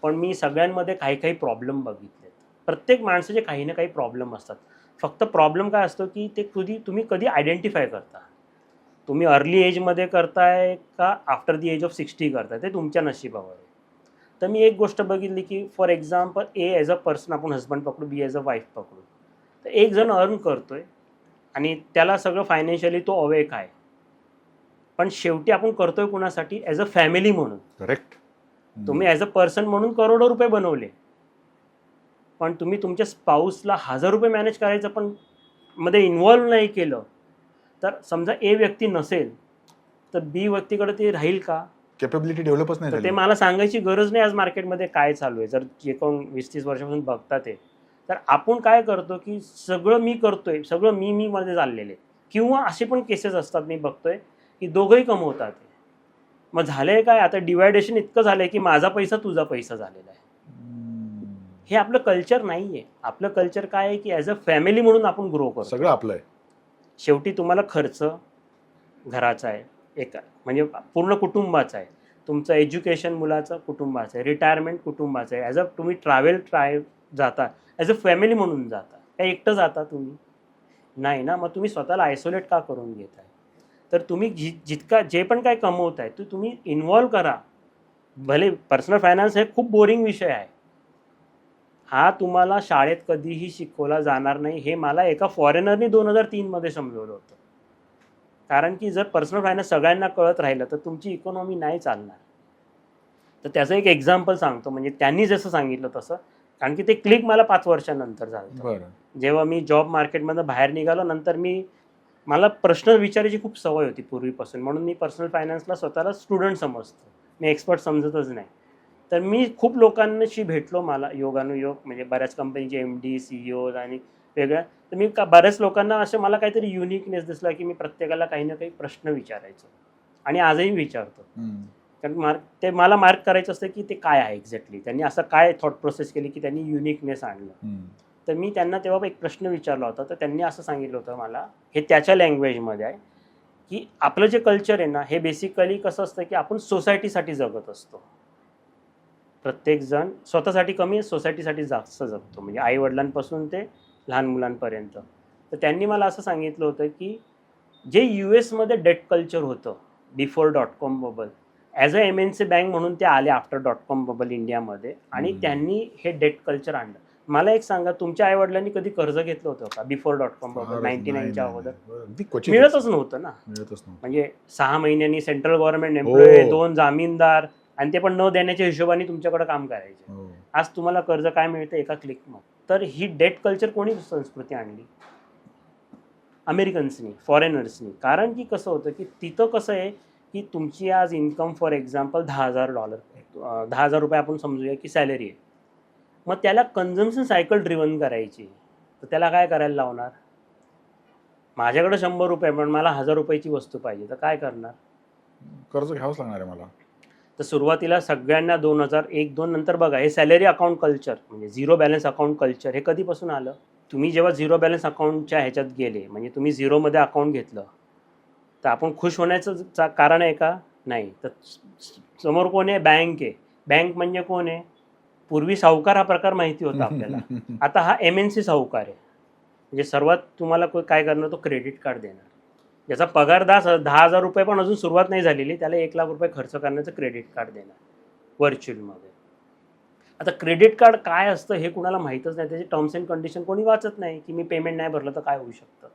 पण मी सगळ्यांमध्ये काही काही प्रॉब्लेम बघितलेत. प्रत्येक माणसाचे काही ना काही प्रॉब्लेम असतात. फक्त प्रॉब्लेम काय असतो की ते तुम्ही कधी आयडेंटिफाय करता. तुम्ही अर्ली एजमध्ये करताय का आफ्टर दी एज ऑफ 60 करताय, ते तुमच्या नशिबावर आहे. तर मी एक गोष्ट बघितली की for example A as a person आपण हजबंड पकडू, बी ॲज अ वाईफ पकडू. तर एक जण अर्न करतोय आणि त्याला सगळं फायनान्शियली तो अवेक आहे, पण शेवटी आपण करतोय कुणासाठी? ॲज अ फॅमिली म्हणून. करेक्ट. तुम्ही ॲज अ पर्सन म्हणून करोडो रुपये बनवले, पण तुम्ही तुमच्या स्पाऊसला 1000 रुपये मॅनेज करायचं पण मध्ये इन्व्हॉल्व नाही केलं, तर समजा ए व्यक्ती नसेल तर बी व्यक्तीकडे ते राहील का? कॅपेबिलिटी डेव्हलपच नाही तर झाली. ते मला सांगायची गरज नाही आज मार्केटमध्ये काय चालू आहे. जर जे कोण 20-30 वर्षापासून बघतात ते, तर आपण काय करतो की सगळं मी करतोय, सगळं मी मध्ये चाललेले. किंवा असे पण केसेस असतात मी बघतोय की दोघंही कमवतात. मग झालंय काय, आता डिवायडेशन इतकं झालंय की माझा पैसा तुझा पैसा झालेला आहे. हे आपलं कल्चर नाही आहे. आपलं कल्चर काय आहे की ॲज अ फॅमिली म्हणून आपण ग्रो करतो. सगळं आपलं आहे. शेवटी तुम्हाला खर्च घराचा आहे, एक म्हणजे पूर्ण कुटुंबाचा आहे. तुमचं एज्युकेशन मुलाचं कुटुंबाचं आहे, रिटायरमेंट कुटुंबाचं आहे. ॲज अ तुम्ही ट्रॅव्हल जाता ॲज अ फॅमिली म्हणून जाता. काय एकटं जाता तुम्ही? नाही ना. मग तुम्ही स्वतःला आयसोलेट का करून घेताय? तर तुम्ही जितका जे पण काय कमवताय ते तुम्ही इन्व्हॉल्व करा. भले पर्सनल फायनान्स हे खूप बोरिंग विषय आहे, हा तुम्हाला शाळेत कधीही शिकवला जाणार नाही, हे मला एका फॉरेनरनी 2003 मध्ये समजवलं होतं. कारण की जर पर्सनल फायनान्स सगळ्यांना कळत राहिलं तर तुमची इकॉनॉमी नाही चालणार. तर त्याचं एक एक्झाम्पल सांगतो, म्हणजे त्यांनी जसं सांगितलं तसं. कारण की ते क्लिक मला 5 वर्षानंतर झालं. जेव्हा मी जॉब मार्केटमधून बाहेर निघालो, नंतर मला प्रश्न विचारायची खूप सवय होती पूर्वीपासून, म्हणून मी पर्सनल फायनान्सला स्वतःला स्टुडंट समजतो, मी एक्सपर्ट समजतच नाही. तर मी खूप लोकांशी भेटलो, मला योगानुयोग म्हणजे बऱ्याच कंपनीचे MD CEOज आणि वेगळ्या. तर मी बऱ्याच लोकांना असं मला काहीतरी युनिकनेस दिसला की मी प्रत्येकाला काही ना काही प्रश्न विचारायचो. आणि आजही विचारतो. हम्म. कारण ते मला मार्क करायचं असतं की ते काय आहे एक्झॅक्टली, त्यांनी असं काय थॉट प्रोसेस केली की त्यांनी युनिकनेस आणलं. हम्म. तर मी त्यांना तेव्हा एक प्रश्न विचारला होता, तर त्यांनी असं सांगितलं होतं मला, हे त्याच्या लँग्वेजमध्ये आहे, की आपलं जे कल्चर आहे ना, हे बेसिकली कसं असतं की आपण सोसायटीसाठी जगत असतो. प्रत्येकजण स्वतःसाठी कमी, सोसायटीसाठी जास्त जगतो, म्हणजे आई वडिलांपासून ते लहान मुलांपर्यंत. तर त्यांनी मला असं सांगितलं होतं की जे US मध्ये डेट कल्चर होतं before .com bubble, as a MNC bank म्हणून ते आले आफ्टर .com बबल इंडियामध्ये, आणि त्यांनी हे डेट कल्चर आणलं. मला एक सांगा, तुमच्या आई वडिलांनी कधी कर्ज घेतलं होतं का बिफोर .com बबल 99च्या अगोदर? अगदी क्वचितच. मिळतच नव्हतं ना. मिळतच नव्हतं. म्हणजे 6 महिन्यांनी सेंट्रल गव्हर्नमेंट एम्प्लॉई, हो. 2 जामीनदार, आणि ते पण न देण्याच्या हिशोबाने तुमच्याकडे काम करायचे. हो. आज तुम्हाला कर्ज काय मिळतं एका क्लिकमध्ये. तर ही डेट कल्चर कोणी संस्कृती आणली? अमेरिकन्सनी, फॉरेनर्सनी. कारण की कसं होतं की तिथं कसं आहे की तुमची आज इन्कम फॉर एक्झाम्पल $10,000, $10,000 आपण समजूया की सॅलरी आहे. मग त्याला कन्झम्पशन सायकल ड्रिव्हन करायची, तर त्याला काय करायला लावणार? माझ्याकडे ₹100 पण मला ₹1000ची वस्तू पाहिजे, तर काय करणार? कर्ज घ्यावंच लागणार आहे मला. तर सुरुवातीला सगळ्यांना 2001-2 नंतर बघा, हे सॅलरी अकाउंट कल्चर म्हणजे झिरो बॅलन्स अकाउंट कल्चर हे कधीपासून आलं? तुम्ही जेव्हा झिरो बॅलन्स अकाउंटच्या ह्याच्यात गेले, म्हणजे तुम्ही झिरोमध्ये अकाउंट घेतलं, तर आपण खुश होण्याचं कारण आहे का? नाही. तर समोर कोण आहे? बँक आहे. बँक म्हणजे कोण आहे? पूर्वी सावकार हा प्रकार माहिती होता आपल्याला. आता हा MNC सावकार आहे. म्हणजे सर्वात तुम्हाला काय करणार? तो क्रेडिट कार्ड देणार. ज्याचा पगार ₹10,000 पण अजून सुरुवात नाही झालेली, त्याला ₹1,00,000 खर्च करण्याचं क्रेडिट कार्ड देणार व्हर्च्युअलमध्ये. आता क्रेडिट कार्ड काय असतं हे कुणाला माहीतच नाही, त्याचे टर्म्स अँड कंडिशन कोणी वाचत नाही, की मी पेमेंट नाही भरलं तर काय होऊ शकतं.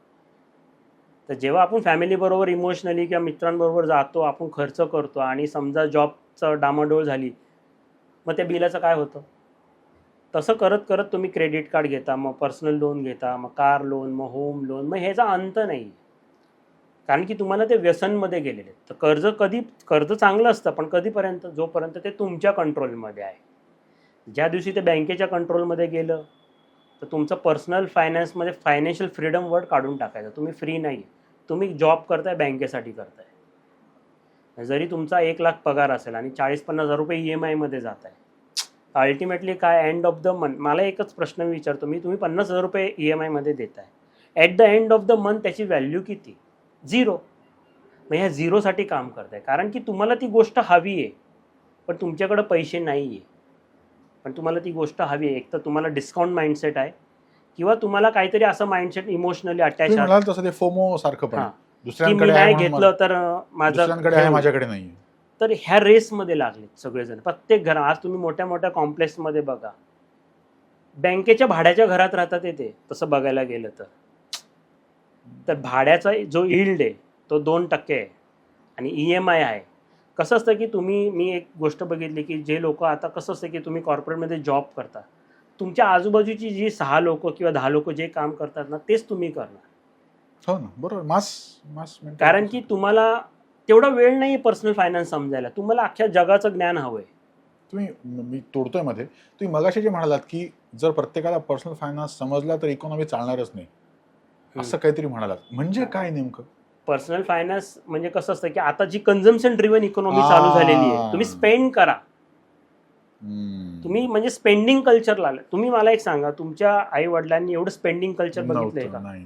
तर जेव्हा आपण फॅमिलीबरोबर इमोशनली किंवा मित्रांबरोबर जातो, आपण खर्च करतो, आणि समजा जॉबचं डामाडोल झाली, मग त्या बिलाचं काय होतं? तसं करत करत तुम्ही क्रेडिट कार्ड घेता, मग पर्सनल लोन घेता, मग कार लोन, मग होम लोन, मग ह्याचा अंत नाही. कारण की तुम्हाला ते व्यसनमध्ये गेलेले. तर कर्ज चांगलं असतं, पण कधीपर्यंत? जोपर्यंत ते तुमच्या कंट्रोलमध्ये आहे. ज्या दिवशी ते बँकेच्या कंट्रोलमध्ये गेलं, तर तुमचं पर्सनल फायनान्समध्ये फायनान्शियल फ्रीडम वर्ड काढून टाकायचं. तुम्ही फ्री नाही. तुम्ही जॉब करताय, बँकेसाठी करताय. जरी तुमचा 1,00,000 पगार असेल आणि 40-50 हजार रुपये EMIमध्ये जात आहे, अल्टिमेटली काय? एंड ऑफ द मंथ मला एकच प्रश्न विचारतो मी, तुम्ही 50,000 रुपये EMIमध्ये देताय, at the end of the month त्याची व्हॅल्यू किती? 0. मग ह्या 0साठी काम करताय, कारण की तुम्हाला ती गोष्ट हवी आहे, पण तुमच्याकडे पैसे नाही आहे. पण तुम्हाला ती गोष्ट हवी आहे. एक तर तुम्हाला डिस्काउंट माइंडसेट आहे, किंवा तुम्हाला काहीतरी असं माइंडसेट इमोशनली अटॅच तुम्ही आहे, म्हणाल तसं ते फोमो सारखं पण हां, आहे. की मी दुसऱ्यांकडे आहे नाही म्हणून घेतलं तर दुसऱ्यांकडे आहे, माझ्याकडे नाही. तर ह्या रेसमध्ये लागलेत सगळेजण. प्रत्येक घरा, आज तुम्ही मोठ्या मोठ्या कॉम्प्लेक्समध्ये बघा, बँकेच्या भाड्याच्या घरात राहतात ते, तसं बघायला गेलं तर भाड्याचा जो यील्ड आहे तो 2% आहे, आणि EMI आहे. कसं असतं की मी एक गोष्ट बघितली की जे लोक आता कसं असतं की तुम्ही कॉर्पोरेटमध्ये जॉब करता, तुमच्या आजूबाजूची जी 6 लोक किंवा 10 लोक जे काम करतात ना, तेच तुम्ही करणार. हो ना, बरोबर. मास कारण की तुम्हाला तेवढा वेळ नाही पर्सनल फायनान्स समजायला, तुम्हाला अख्ख्या जगाचं ज्ञान हवंय. मी तोडतोय मध्ये. तुम्ही मगाशी जे म्हणालात की जर प्रत्येकाला पर्सनल फायनान्स समजला तर इकॉनॉमी चालणारच नाही, असं काहीतरी म्हणालात. म्हणजे काय नेमकं? पर्सनल फायनान्स म्हणजे कसं असतं की आता जी कन्झम्पशन ड्रिव्हन इकॉनॉमी चालू झालेली आहे, तुम्ही स्पेंड करा. तुम्ही म्हणजे स्पेंडिंग कल्चर लागलं. तुम्ही मला एक सांगा, तुमच्या आई वडिलांनी एवढं स्पेंडिंग कल्चर बघितलंय का? नाही.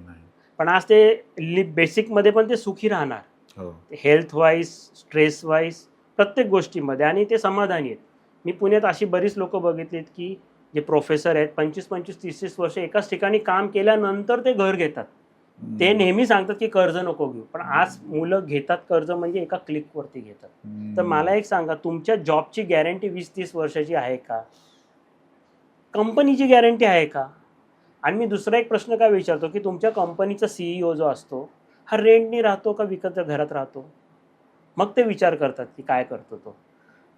पण आज ते बेसिकमध्ये पण ते सुखी राहणार, हो. हेल्थ वाईज, स्ट्रेस वाईज, प्रत्येक गोष्टीमध्ये, आणि ते समाधानी आहेत. मी पुण्यात अशी बरीच लोक बघितलीत की जे प्रोफेसर आहेत, 25-25, 30-30 वर्ष एकाच ठिकाणी काम केल्यानंतर ते घर घेतात. ते नेहमी सांगतात की कर्ज नको घेऊ, पण आज मुलं घेतात कर्ज, म्हणजे एका क्लिकवरती घेतात. तर मला एक सांगा, तुमच्या जॉबची गॅरंटी 20-30 वर्षाची आहे का? कंपनीची गॅरंटी आहे का? आणि मी दुसरा एक प्रश्न काय विचारतो की तुमच्या कंपनीचा CEO जो असतो, हा रेंटनी राहतो का विकतच्या घरात राहतो? मग ते विचार करतात की काय करतो तो.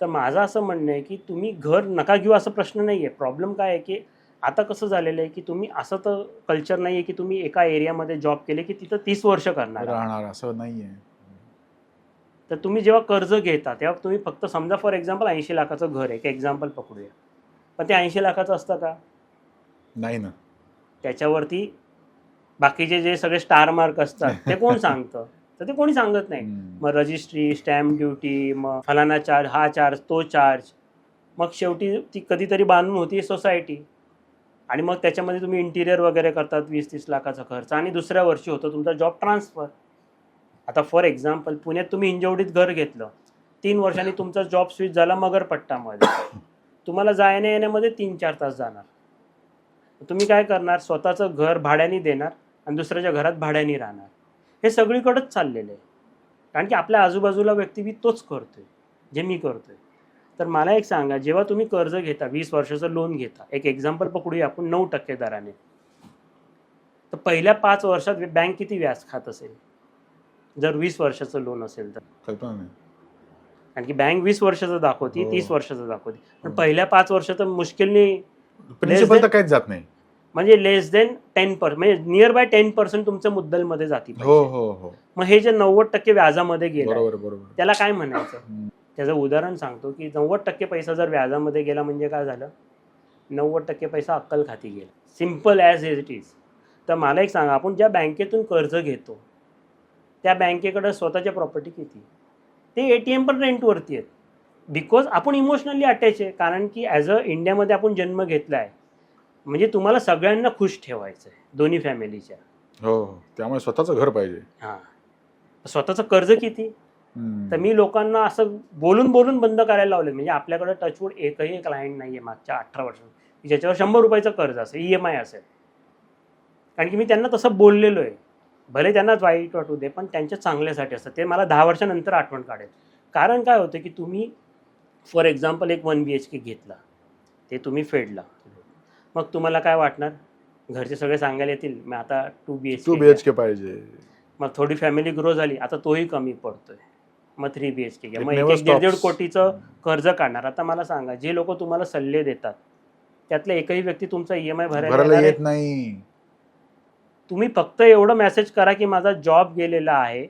तर माझं असं म्हणणं आहे की तुम्ही घर नका घेऊ असं प्रश्न नाही आहे. प्रॉब्लेम काय आहे की आता कसं झालेलं आहे की तुम्ही असं तर कल्चर नाही आहे की तुम्ही एका एरियामध्ये जॉब केले की तिथं 30 वर्ष राहणार, असं नाहीये. तर तुम्ही जेव्हा कर्ज घेता तेव्हा तुम्ही फक्त समजा फॉर एक्झाम्पल 80 लाखाचं घर आहे, एक एक्झाम्पल पकडूया, पण ते 80 लाखाचं असतं का? नाही ना. त्याच्यावरती बाकीचे जे सगळे स्टार मार्क असतात ते कोण सांगतं? तर तर ते कोणी सांगत नाही. मग रजिस्ट्री, स्टॅम्प ड्युटी, मग फलाना चार्ज, हा चार्ज, तो चार्ज, मग शेवटी ती कधीतरी बांधून होती सोसायटी, आणि मग त्याच्यामध्ये तुम्ही इंटिरियर वगैरे करतात 20-30 लाखाचा खर्च, आणि दुसऱ्या वर्षी होतो तुमचा जॉब ट्रान्सफर. आता फॉर एक्झाम्पल पुण्यात तुम्ही हिंजवडीत घर घेतलं, 3 वर्षांनी तुमचा जॉब स्विच झाला मगरपट्टामध्ये, तुम्हाला जाण्या येण्यामध्ये 3-4 तास जाणार. तुम्ही काय करणार, स्वतःचं घर भाड्याने देणार आणि दुसऱ्याच्या घरात भाड्याने राहणार. हे सगळीकडेच चाललेलं आहे, कारण की आपल्या आजूबाजूला व्यक्ती बी तोच करतोय जे मी करतोय. तर मला एक सांगा, जेव्हा तुम्ही कर्ज घेता, 20 वर्षाचं लोन घेता, एक एक्झाम्पल पकडूया आपण 9% दराने, तर पहिल्या 5 वर्षात बँक किती व्याज खात असेल जर 20 वर्षाचं लोन असेल तर? कल्पना नाही. कारण की बँक 20 वर्षाचं दाखवती, 30 वर्षाचं दाखवती, पण पहिल्या 5 वर्षात मुश्किलने प्रिन्सिपल तर काहीच जात नाही, म्हणजे लेस देन 10%, म्हणजे नियर बाय 10% तुमच्या मुद्दलमध्ये जाती. हो हो हो, मग हे जे 90% व्याजामध्ये गेलं, बरोबर बरोबर, त्याला काय म्हणायचं? त्याचं उदाहरण सांगतो की 90% पैसा जर व्याजामध्ये गेला म्हणजे काय झालं, 90% पैसा अक्कल खाती गेला. Simple as it is. तर मला एक सांगा, आपण ज्या बँकेतून कर्ज घेतो त्या बँकेकडे स्वतःच्या प्रॉपर्टी किती? ते ATM पण रेंटवरती आहेत, बिकॉज आपण इमोशनली अटॅच आहे. कारण की ॲज अ इंडियामध्ये आपण जन्म घेतला आहे, म्हणजे तुम्हाला सगळ्यांना खुश ठेवायचं आहे, दोन्ही फॅमिलीच्या. हो हो, त्यामुळे स्वतःचं घर पाहिजे. हां, स्वतःचं कर्ज किती? तर मी लोकांना असं बोलून बोलून बंद करायला लावले. म्हणजे आपल्याकडे टचवूड एकही क्लायंट नाही आहे मागच्या 18 वर्षात की ज्याच्यावर 100 रुपयाचं कर्ज असेल, EMI असेल. कारण की मी त्यांना तसं बोललेलो आहे. भले त्यांना वाईट वाटू दे, पण त्यांच्या चांगल्यासाठी असतं. ते मला 10 वर्षानंतर आठवण काढेल. कारण काय होतं की तुम्ही फॉर एक्झाम्पल एक 1 BHK घेतला, ते तुम्ही फेडला, मग तुम्हाला काय वाटणार? घरचे सगळे सांगायला येतील मी आता 2 BHK पाहिजे. मग थोडी फॅमिली ग्रो झाली, आता तोही कमी पडतोय, मग 3 BHK घ्या. It मग never 1-1.5 stops. कोटीचं कर्ज काढणार. आता मला सांगा, जे लोक तुम्हाला सल्ले देतात त्यातला एकही व्यक्ती तुमचा EMI भरायला येत नाही. तुम्ही फक्त एवढं मेसेज करा की माझा जॉब गेलेला आहे.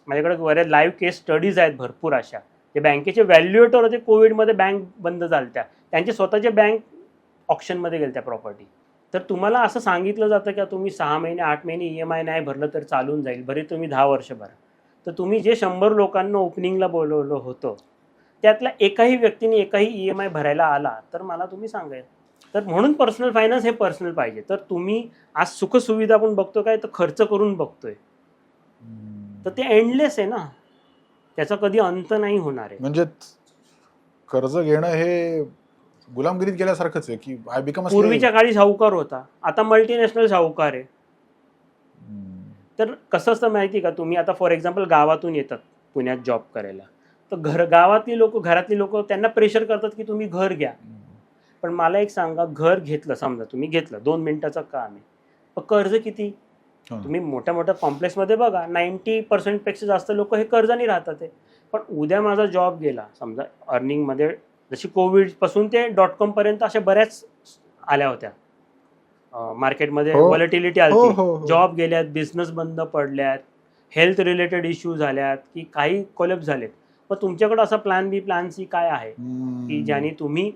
माझ्याकडे बऱ्याच लाईव्ह केस स्टडीज आहेत भरपूर अशा. ते बँकेचे व्हॅल्युएटर होते, कोविडमध्ये बँक बंद झाल्या, त्यांचे स्वतःचे बँक ऑप्शनमध्ये गेल्या त्या प्रॉपर्टी. तर तुम्हाला असं सांगितलं जातं की तुम्ही 6 महिने 8 महिने EMI नाही भरलं तर चालून जाईल, बरे तुम्ही 10 वर्ष भरा. तर तुम्ही जे 100 लोकांना ओपनिंगला बोलवलं होतं त्यातल्या एकाही व्यक्तीने एकही EMI भरायला आला तर मला तुम्ही सांगायचं. तर म्हणून पर्सनल फायनान्स हे पर्सनल पाहिजे. तर तुम्ही आज सुखसुविधा आपण बघतो काय, तर खर्च करून बघतोय, तर ते एंडलेस आहे ना, त्याचा कधी अंत नाही होणार आहे. म्हणजे कर्ज घेणं हे गुलामगिरीत गेल्यासारखंच आहे की आय बिकम. पूर्वीच्या काळी सावकार होता, आता मल्टीनॅशनल सावकार आहे. तर कसं असतं माहिती का, तुम्ही आता फॉर एक्झाम्पल गावातून येतात पुण्यात जॉब करायला, तर घरातली लोक त्यांना प्रेशर करतात की तुम्ही घर घ्या. पण मला एक सांगा, घर घेतलं, समजा तुम्ही घेतलं, 2 मिनिटाचं काम आहे, पण कर्ज किती? तुम्ही मोठ्या मोठ्या कॉम्प्लेक्समध्ये बघा, 90% पेक्षा जास्त लोक हे कर्जाने राहतात आहे. पण उद्या माझा जॉब गेला समजा, अर्निंगमध्ये जशी कोविडपासून ते .com पर्यंत अशा बऱ्याच आल्या होत्या मार्केटमध्ये, व्हॉलॅटिलिटी आली, जॉब गेल्यात, बिझनेस बंद पडल्यात, हेल्थ रिलेटेड इश्यू झाल्यात, की काही कोलॅप्स झालेत. पण तुमच्याकडे असा प्लॅन बी प्लॅन सी काय आहे की ज्याने तुम्ही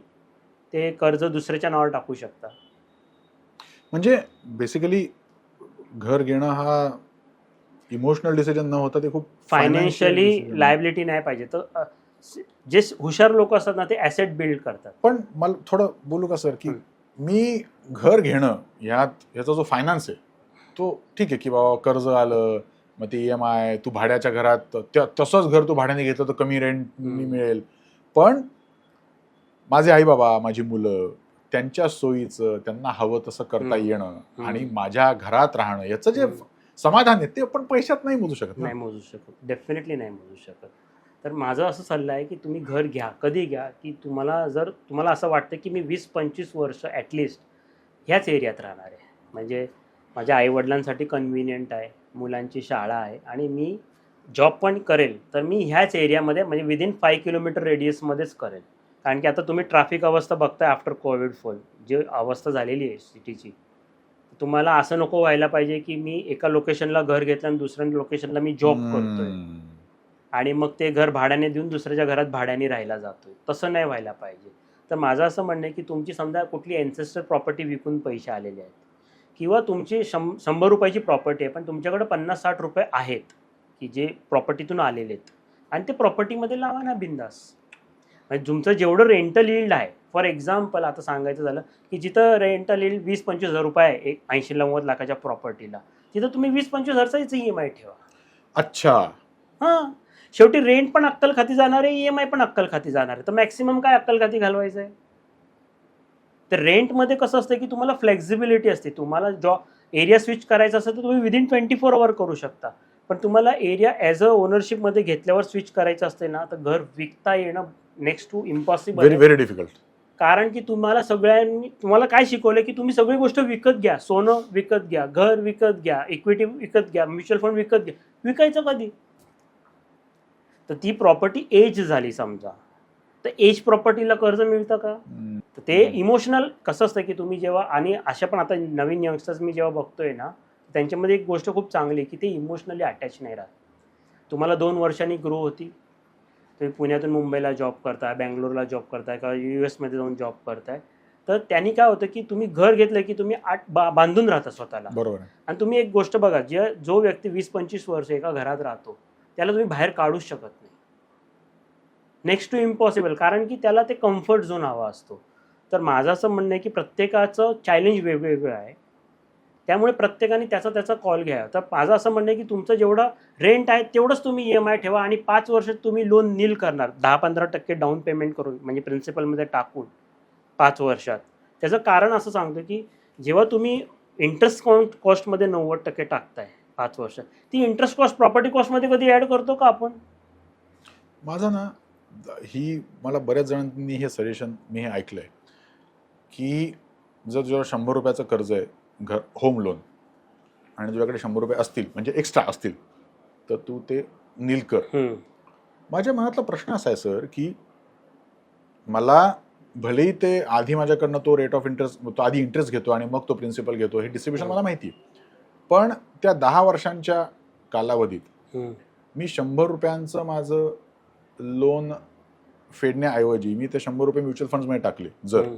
ते कर्ज दुसऱ्याच्या नावावर टाकू शकता? म्हणजे बेसिकली घर घेणं हा इमोशनल डिसिजन न होता ते खूप फायनान्शियली लायबिलिटी नाही पाहिजे. तर जे हुशार लोक असतात ना, ते ॲसेट बिल्ड करतात. पण मला थोडं बोलू का सर, की मी घर घेणं याचा जो फायनान्स आहे तो ठीक आहे की बाबा कर्ज आलं, मग ते EMI, तू भाड्याच्या घरात, तसंच घर तू भाड्याने घेतलं तर कमी रेंट मिळेल. पण माझे आई बाबा, माझी मुलं, त्यांच्या सोयीचं त्यांना हवं तसं करता येणं आणि माझ्या घरात राहणं, याचं जे समाधान आहे ते आपण पैशात नाही मोजू शकत. नाही मोजू शकत, डेफिनेटली नाही मोजू शकत. तर माझं असं सल्ला आहे की तुम्ही घर घ्या, कधी घ्या की तुम्हाला असं वाटतं की मी 20-25 वर्ष ॲटलिस्ट ह्याच एरियात राहणार आहे, म्हणजे माझ्या आईवडिलांसाठी कन्व्हिनियंट आहे, मुलांची शाळा आहे, आणि मी जॉब पण करेल तर मी ह्याच एरियामध्ये, म्हणजे विदिन 5 किलोमीटर रेडियसमध्येच करेल. कारण की आता तुम्ही ट्रॅफिक अवस्था बघताय आफ्टर कोविड फॉल, जी अवस्था झालेली आहे सिटीची. तुम्हाला असं नको व्हायला पाहिजे की मी एका लोकेशनला घर घेतलं आणि दुसऱ्या लोकेशनला मी जॉब करतोय आणि मग ते घर भाड्याने देऊन दुसऱ्याच्या घरात भाड्याने राहायला जातोय. तसं नाही व्हायला पाहिजे. तर माझं असं म्हणणं आहे की तुमची समजा कुठली एन्सेस्टर प्रॉपर्टी विकून पैसे आलेले आहेत, किंवा तुमची 100 रुपयाची प्रॉपर्टी आहे पण तुमच्याकडे 50-60 रुपये आहेत, की जे प्रॉपर्टीतून आलेले आहेत, आणि ते प्रॉपर्टीमध्ये लावा ना बिंदास. म्हणजे तुमचं जेवढं रेंटल यील्ड आहे, फॉर एक्झाम्पल आता सांगायचं झालं की जिथं रेंटल यील्ड 20-25 हजार रुपये आहे एक 80-90 लाखाच्या प्रॉपर्टीला, तिथं तुम्ही 20-25 हजारचाच EMI ठेवा. अच्छा. हां, शेवटी रेंट पण अक्कल खाती जाणार आहे, EMI पण अक्कल खाती जाणार आहे. तर मॅक्सिमम काय अक्कल खाती घालवायचं आहे? तर रेंटमध्ये कसं असतं की तुम्हाला फ्लेक्झिबिलिटी असते. तुम्हाला एरिया स्विच करायचा असेल तर तुम्ही विदिन 24 आवर करू शकता. पण तुम्हाला एरिया ॲज अ ओनरशिपमध्ये घेतल्यावर स्विच करायचं असते ना, तर घर विकता येणं नेक्स्ट टू इम्पॉसिबल व्हेरी आहे. Very difficult. कारण की तुम्हाला काय शिकवलंय की तुम्ही सगळी गोष्ट विकत घ्या. सोनं विकत घ्या, घर विकत घ्या, इक्विटी विकत घ्या, म्युच्युअल फंड विकत घ्या. विकायचं कधी? तर ती प्रॉपर्टी एज झाली समजा, तर एज प्रॉपर्टीला कर्ज मिळतं का? तर ते इमोशनल कसं असतं की तुम्ही जेव्हा, आणि अशा पण आता नवीन यंगस्टर्स मी जेव्हा बघतोय ना, त्यांच्यामध्ये एक गोष्ट खूप चांगली आहे की ते इमोशनली अटॅच नाही राहत. तुम्हाला 2 वर्षांनी ग्रो होती, तुम्ही पुण्यातून मुंबईला जॉब करताय, बँगलोरला जॉब करताय, का US मध्ये जाऊन जॉब करताय, तर त्यांनी काय होतं की तुम्ही घर घेतलं की तुम्ही बांधून राहता स्वतःला. बरोबर आहे. आणि तुम्ही एक गोष्ट बघा, जो व्यक्ती 20-25 वर्ष एका घरात राहतो त्याला तुम्ही बाहेर काढूच शकत नाही. नेक्स्ट टू इम्पॉसिबल, कारण की त्याला ते कम्फर्ट झोन हवा असतो. तर माझं असं म्हणणं आहे की प्रत्येकाचं चॅलेंज वेगवेगळं आहे, त्यामुळे प्रत्येकाने त्याचा कॉल घ्या. तर माझं असं म्हणणं आहे की तुमचं जेवढं रेंट आहे तेवढंच तुम्ही EMI ठेवा, आणि 5 वर्षात तुम्ही लोन नील करणार 10-15% डाऊन पेमेंट करून, म्हणजे प्रिन्सिपलमध्ये टाकून 5 वर्षात. त्याचं कारण असं सांगतो की जेव्हा तुम्ही इंटरेस्ट कॉस्टमध्ये 90% टाकताय 5 वर्षात, ती इंटरेस्ट कॉस्ट प्रॉपर्टी कॉस्टमध्ये कधी ॲड करतो का आपण? माझं ना, ही मला बऱ्याच जणांनी हे सजेशन मी हे ऐकलंय की जर तुझ्यावर 100 रुपयाचं कर्ज आहे, घर होम लोन, आणि तुझ्याकडे 100 रुपये असतील, म्हणजे एक्स्ट्रा असतील, तर तू ते नील कर. माझ्या मनातला प्रश्न असा आहे सर की मला भलेही ते आधी माझ्याकडनं तो रेट ऑफ इंटरेस्ट, तो आधी इंटरेस्ट घेतो आणि मग तो प्रिन्सिपल घेतो, हे डिस्ट्रीब्युशन मला माहिती आहे, पण त्या 10 वर्षांच्या कालावधीत मी 100 रुपयांचं माझं लोन फेडण्याऐवजी मी ते 100 रुपये म्युच्युअल फंड्समध्ये टाकले जर,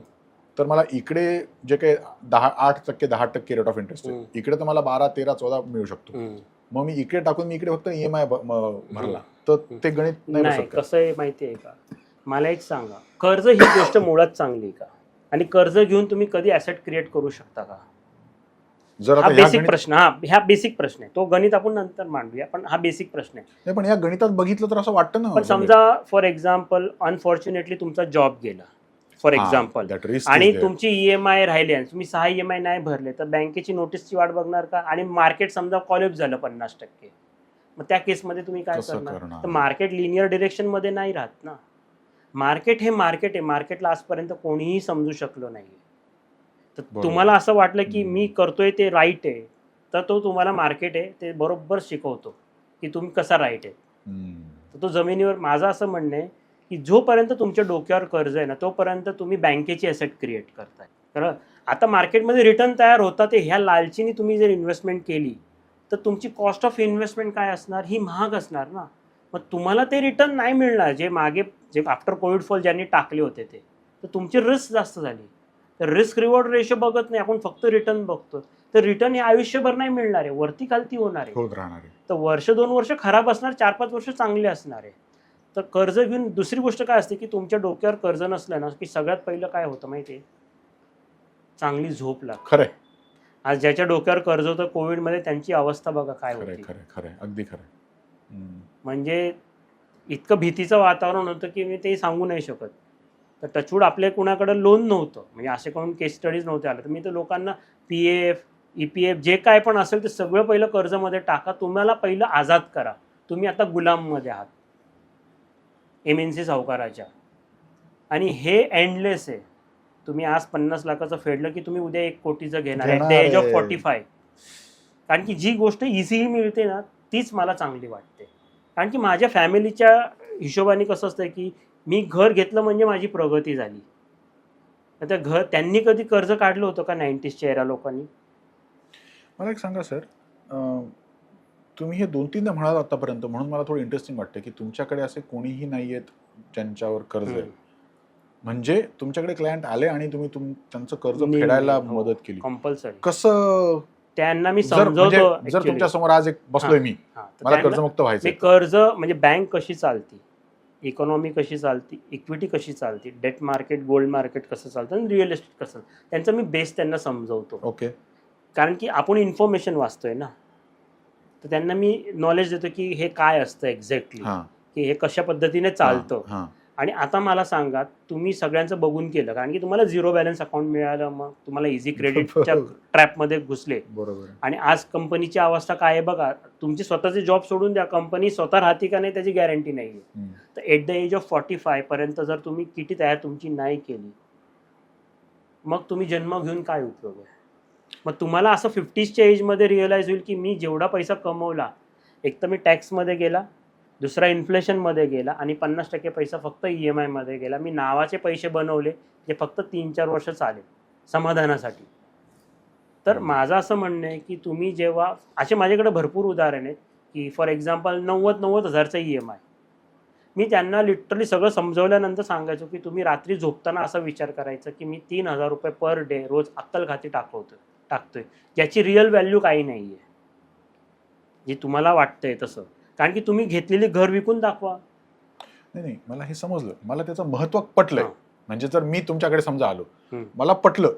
तर मला इकडे जे काही 8% रेट ऑफ इंटरेस्ट आहे, इकडे तर मला 12, 13, 14 मिळू शकतो. मग मी इकडे टाकून मी इकडे फक्त EMI भरला, तर ते गणित नाही नाही. बसत का? कसं आहे माहिती आहे का, मला एक सांगा, कर्ज ही गोष्ट मुळात चांगली आहे का? आणि कर्ज घेऊन तुम्ही कधी ॲसेट क्रिएट करू शकता का? जर हा आता ह्या बेसिक गणित- प्रश्न. हा बेसिक प्रश्न आहे. तो गणित आपण नंतर मांडूया, पण हा बेसिक प्रश्न आहे. नाही, पण या गणितात बघितलं तर असं वाटतं ना, पण समजा फॉर एक्झाम्पल अनफॉर्च्युनेटली तुमचा जॉब गेला for example, that risk is आणि there. तुमची EMI राहिली आणि तुम्ही 6 EMI नाही भरले, तर बँकेची नोटीसची वाट बघणार का? आणि मार्केट समजा कॉलेप्स झालं 50%, मग त्या केसमध्ये तुम्ही काय कसं करणार? करणार? तर मार्केट लिनियर डिरेक्शनमध्ये नाही राहत ना. मार्केट हे मार्केट आहे. मार्केटला आजपर्यंत कोणीही समजू शकलो नाही. तर बरोबर. तुम्हाला असं वाटलं की मी करतोय ते राईट आहे, तर तो तुम्हाला मार्केट आहे ते बरोबर शिकवतो की तुम्ही कसा राईट आहे. तर तो जमिनीवर, माझं असं म्हणणं आहे की जोपर्यंत तुमच्या डोक्यावर कर्ज आहे ना, तोपर्यंत तुम्ही बँकेची ॲसेट क्रिएट करताय. तर आता मार्केटमध्ये रिटर्न तयार होतात, ते ह्या लालचीने तुम्ही जर इन्व्हेस्टमेंट केली तर तुमची कॉस्ट ऑफ इन्व्हेस्टमेंट काय असणार? ही महाग असणार ना. मग तुम्हाला ते रिटर्न नाही मिळणार जे आफ्टर कोविड फॉल ज्यांनी टाकले होते ते. तर तुमची रिस्क जास्त झाली. तर रिस्क रिवॉर्ड रेशो बघत नाही आपण, फक्त रिटर्न बघतो. तर रिटर्न हे आयुष्यभर नाही मिळणार आहे, वरती खालती होणार आहे. होत राहणार आहे. तर 1-2 वर्ष खराब असणार, 4-5 वर्ष चांगले असणार आहे. तर कर्ज घेऊन दुसरी गोष्ट काय असते की तुमच्या डोक्यावर कर्ज नसलं ना, की सगळ्यात पहिलं काय होतं माहिती आहे? चांगली झोप लागते. खरंय, आज ज्याच्या डोक्यावर कर्ज होतं कोविडमध्ये, त्यांची अवस्था बघा काय खरंय, होती. खरंय, खरंय, अगदी खरंय. म्हणजे इतकं भीतीचं वातावरण होतं की मी ते सांगू नाही शकत. तर टचवूड आपल्या कुणाकडं लोन नव्हतं, म्हणजे असे कोण केस स्टडीज नव्हते आले, तर मी तर लोकांना PF, EPF जे काय पण असेल ते सगळं पहिलं कर्जमध्ये टाका. तुम्हाला पहिलं आझाद करा. तुम्ही आता गुलाममध्ये आहात MNC सावकाराच्या, आणि हे एंडलेस आहे. तुम्ही आज 50 लाखाचं फेडलं की तुम्ही उद्या 1 कोटीचं घेणार आहे, द एज ऑफ 45. कारण की जी गोष्ट इझिली मिळते ना, तीच मला चांगली वाटते. कारण की माझ्या फॅमिलीच्या हिशोबाने कसं असतं की मी घर घेतलं म्हणजे माझी प्रगती झाली. आता त्यांनी कधी कर्ज काढलं होतं का 90sच्या एरा लोकांनी? मला एक सांगा सर, तुम्ही हे 2-3दा म्हणाल आतापर्यंत, म्हणून मला थोडं इंटरेस्टिंग वाटतं की तुमच्याकडे असे कोणीही नाही आहेत ज्यांच्यावर कर्ज आहे. म्हणजे तुमच्याकडे क्लायंट आले आणि तुम्ही त्यांचं कर्ज फेडायला मदत केली. कंपल्सरी. कसं त्यांना मी जर समजवतो. जर तुमच्या समोर आज एक बसलोय मी, मला कर्जमुक्त व्हायचं, कर्ज म्हणजे बँक कशी चालते, इकॉनॉमी कशी चालते, इक्विटी कशी चालते, डेट मार्केट, गोल्ड मार्केट कसं चालतं आणि रिअल एस्टेट कसं, त्यांचा मी बेस त्यांना समजवतो. ओके. कारण की आपण इन्फॉर्मेशन वाचतोय ना, तर त्यांना मी नॉलेज देतो की हे काय असतं एक्झॅक्टली, की हे कशा पद्धतीने चालतं. आणि आता मला सांगा, तुम्ही सगळ्यांचं बघून केलं, कारण की तुम्हाला झिरो बॅलन्स अकाउंट मिळालं, मग तुम्हाला इझी क्रेडिटच्या ट्रॅपमध्ये घुसले. बरोबर. आणि आज कंपनीची अवस्था काय आहे बघा. तुमची स्वतःचे जॉब सोडून द्या, कंपनी स्वतः राहते का नाही त्याची गॅरंटी नाही आहे. तर एट द एज ऑफ 45 पर्यंत जर तुम्ही किती तयार तुमची नाही केली, मग तुम्ही जन्म घेऊन काय उपयोग आहे. मग तुम्हाला असं 50च्या एजमध्ये रिअलाइज होईल की मी जेवढा पैसा कमवला, एक तर मी टॅक्समध्ये गेला, दुसरा इन्फ्लेशनमध्ये गेला आणि 50% पैसा फक्त EMI मध्ये गेला. मी नावाचे पैसे बनवले जे फक्त 3-4 वर्ष चालेल समाधानासाठी. तर माझं असं म्हणणं आहे की तुम्ही जेव्हा, असे माझ्याकडे भरपूर उदाहरण आहेत की फॉर एक्झाम्पल 90,000चा EMI, मी त्यांना लिटरली सगळं समजवल्यानंतर सांगायचो की तुम्ही रात्री झोपताना असा विचार करायचा की मी 3,000 रुपये पर डे रोज अक्कल खाती टाकतोय, ज्याची रिअल व्हॅल्यू काही नाही आहे, जे तुम्हाला वाटतंय तसं. कारण की तुम्ही घेतलेली घर विकून दाखवा. नाही, मला हे समजलं, मला त्याचं महत्व पटलंय. म्हणजे जर मी तुमच्याकडे समजा आलो, मला पटलं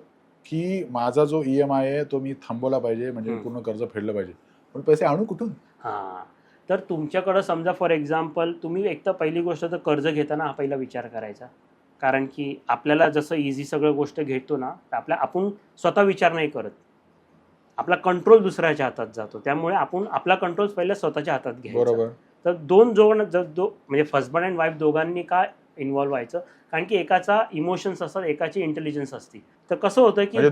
की माझा जो EMI आहे तो मी थांबवला पाहिजे, म्हणजे पूर्ण कर्ज फेडलं पाहिजे, पण पैसे आणू कुठून? तर तुमच्याकडं समजा फॉर एक्झाम्पल तुम्ही एक तर पहिली गोष्ट तर कर्ज घेताना हा पहिला विचार करायचा. कारण की आपल्याला जसं इझी सगळं गोष्ट घेतो ना, तर आपण स्वतः विचार नाही करत, आपला कंट्रोल दुसऱ्याच्या हातात जातो. त्यामुळे आपण आपला कंट्रोल पहिल्या स्वतःच्या हातात घ्यायचा. बरोबर. तर म्हणजे हजबंड अँड वाईफ दोघांनी का इन्व्हॉल्व्ह व्हायचं, कारण की एकाचा इमोशन्स असतात, एकाची इंटेलिजन्स असते. तर कसं होतं की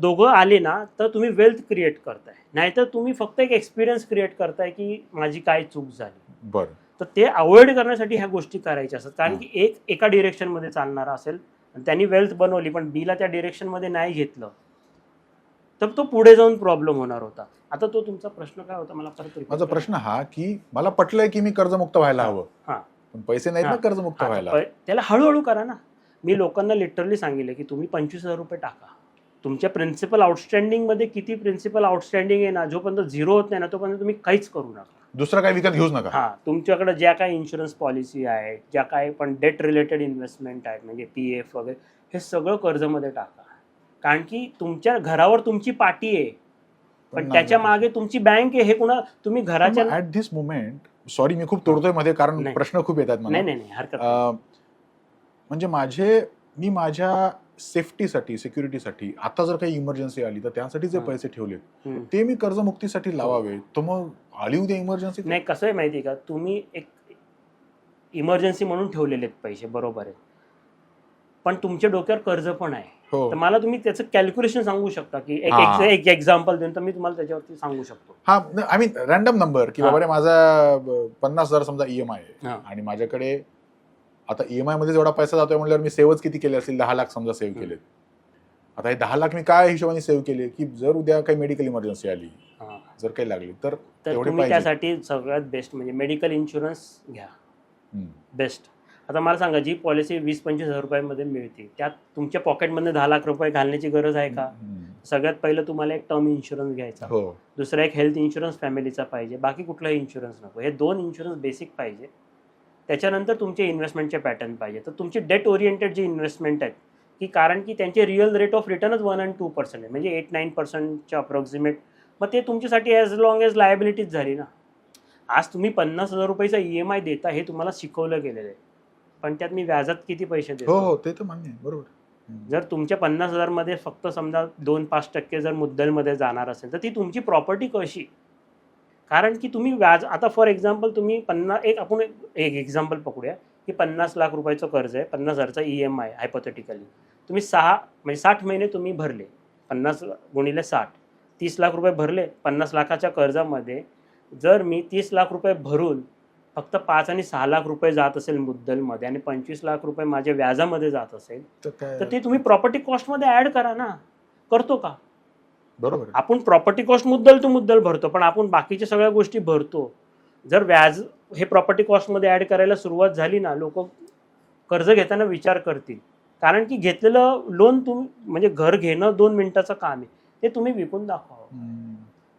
दोघं आले ना तर तुम्ही वेल्थ क्रिएट करताय, नाहीतर तुम्ही फक्त एक एक्सपिरियन्स क्रिएट करताय की माझी काय चूक झाली. बरं. तर ते अवॉइड करण्यासाठी ह्या गोष्टी करायच्या असतात. कारण की एका डिरेक्शनमध्ये चालणारा असेल, त्यांनी वेल्थ बनवली पण बीला त्या डिरेक्शनमध्ये नाही घेतलं, तर तो पुढे जाऊन प्रॉब्लेम होणार होता. आता तो तुमचा प्रश्न काय होता, मला परत माझा प्रश्न हा की मला पटलंय की मी कर्जमुक्त व्हायला हवं, पण पैसे नाहीत ना कर्जमुक्त व्हायला. त्याला हळूहळू करा ना. मी लोकांना लिटरली सांगितलं की तुम्ही 25,000 रुपये टाका. तुमच्या प्रिन्सिपल आउटस्टँडिंग मध्ये किती प्रिन्सिपल आउटस्टँडिंग आहे ना, जोपर्यंत झिरो होत नाही ना तोपर्यंत तुम्ही काहीच करू नका. दुसरं काही विकत घेऊच नका. तुमच्याकडे ज्या काही इन्शुरन्स पॉलिसी आहे, ज्या काही पण डेट रिलेटेड इन्व्हेस्टमेंट आहेत, म्हणजे PF वगैरे, हे सगळं कर्जमध्ये टाका. कारण की तुमच्या घरावर तुमची पाटी आहे, पण त्याच्या मागे तुमची बँक आहे. हे कुणा तुम्ही घराच्या ऍट दिस मोमेंट, सॉरी मी खूप तोडतोय मध्ये, कारण प्रश्न खूप येतात मला. नाही हरकत नाही. म्हणजे मी माझ्या सेफ्टीसाठी, सिक्युरिटीसाठी आता जर काही इमर्जन्सी आली तर त्यासाठी जे पैसे ठेवलेत ते मी कर्जमुक्तीसाठी लावावे, तर मग आली उद्या इमर्जन्सी. नाही, कसं आहे माहिती का, तुम्ही एक इमर्जन्सी म्हणून ठेवलेले आहेत पैसे, बरोबर आहे, पण तुमच्या डोक्यावर कर्ज पण आहे. तर मला तुम्ही त्याचं कॅल्क्युलेशन सांगू शकता की एक एक्झाम्पल देऊन तर मी तुम्हाला त्याच्यावरती सांगू शकतो. आय मीन रॅन्डम नंबर की बाबा माझा 50,000 समजा EMI आहे आणि माझ्याकडे आता EMI मध्ये जेवढा पैसा जातोय म्हणल्यावर मी सेव्हच किती केले असतील, 10 लाख समजा सेव्ह केलेत. आता हे 10 लाख मी काय हिशोबाने सेव्ह केले की जर उद्या काही मेडिकल इमर्जन्सी आली, जर काही लागली तर तुम्ही त्यासाठी सगळ्यात बेस्ट म्हणजे मेडिकल इन्शुरन्स घ्या, बेस्ट. आता मला सांगा, जी पॉलिसी 20-25 रुपयामध्ये मिळते त्यात तुमच्या पॉकेटमध्ये 10 लाख रुपये घालण्याची गरज आहे का? सगळ्यात पहिलं तुम्हाला एक टर्म इन्शुरन्स घ्यायचा, दुसरा एक हेल्थ इन्शुरन्स फॅमिलीचा पाहिजे, बाकी कुठलाही इन्शुरन्स नको. हे 2 इन्शुरन्स बेसिक पाहिजे. त्याच्यानंतर तुमचे इन्व्हेस्टमेंटचे पॅटर्न पाहिजे. तर तुमची डेट ओरिएंटेड जी इन्व्हेस्टमेंट आहेत की, कारण की त्यांचे रिअल रेट ऑफ रिटर्नच 1 and 2% आहे, म्हणजे 8-9% अप्रॉक्सिमेट. मग ते तुमच्यासाठी ॲज लॉंग एज लायबिलिटीज झाली ना. आज तुम्ही 50,000 रुपयेचा EMI देता, हे तुम्हाला शिकवलं गेलेलं आहे, पण त्यात मी व्याजात किती पैसे देतो? ते तर मान्य आहे, बरोबर. जर तुमच्या 50,000 मध्ये फक्त समजा 2-5% जर मुद्दलमध्ये जाणार असेल तर ती तुमची प्रॉपर्टी कशी? कारण की तुम्ही व्याज, आता फॉर एक्झाम्पल तुम्ही आपण एक एक्झाम्पल पकडूया की 50 लाख रुपयाचं कर्ज आहे, 50,000चा EMI हायपोथेटिकली, तुम्ही 60 महिने तुम्ही भरले, 50 गुणिले 60, 30 लाख रुपये भरले. 50 लाखाच्या कर्जामध्ये जर मी 30 लाख रुपये भरून फक्त 5 आणि 6 लाख रुपये जात असेल मुद्दलमध्ये आणि 25 लाख रुपये माझ्या व्याजामध्ये जात असेल, तर ते तुम्ही प्रॉपर्टी कॉस्टमध्ये ऍड करा ना. करतो का? बरोबर. आपण प्रॉपर्टी कॉस्ट मुद्दल टू मुद्दल भरतो, पण आपण बाकीच्या सगळ्या गोष्टी भरतो. जर व्याज हे प्रॉपर्टी कॉस्टमध्ये ऍड करायला सुरुवात झाली ना, लोक कर्ज घेताना विचार करतील. कारण की घेतलेलं लोन तुम्ही, म्हणजे घर घेणं 2 मिनिटाचं काम आहे, ते तुम्ही विकून दाखवा.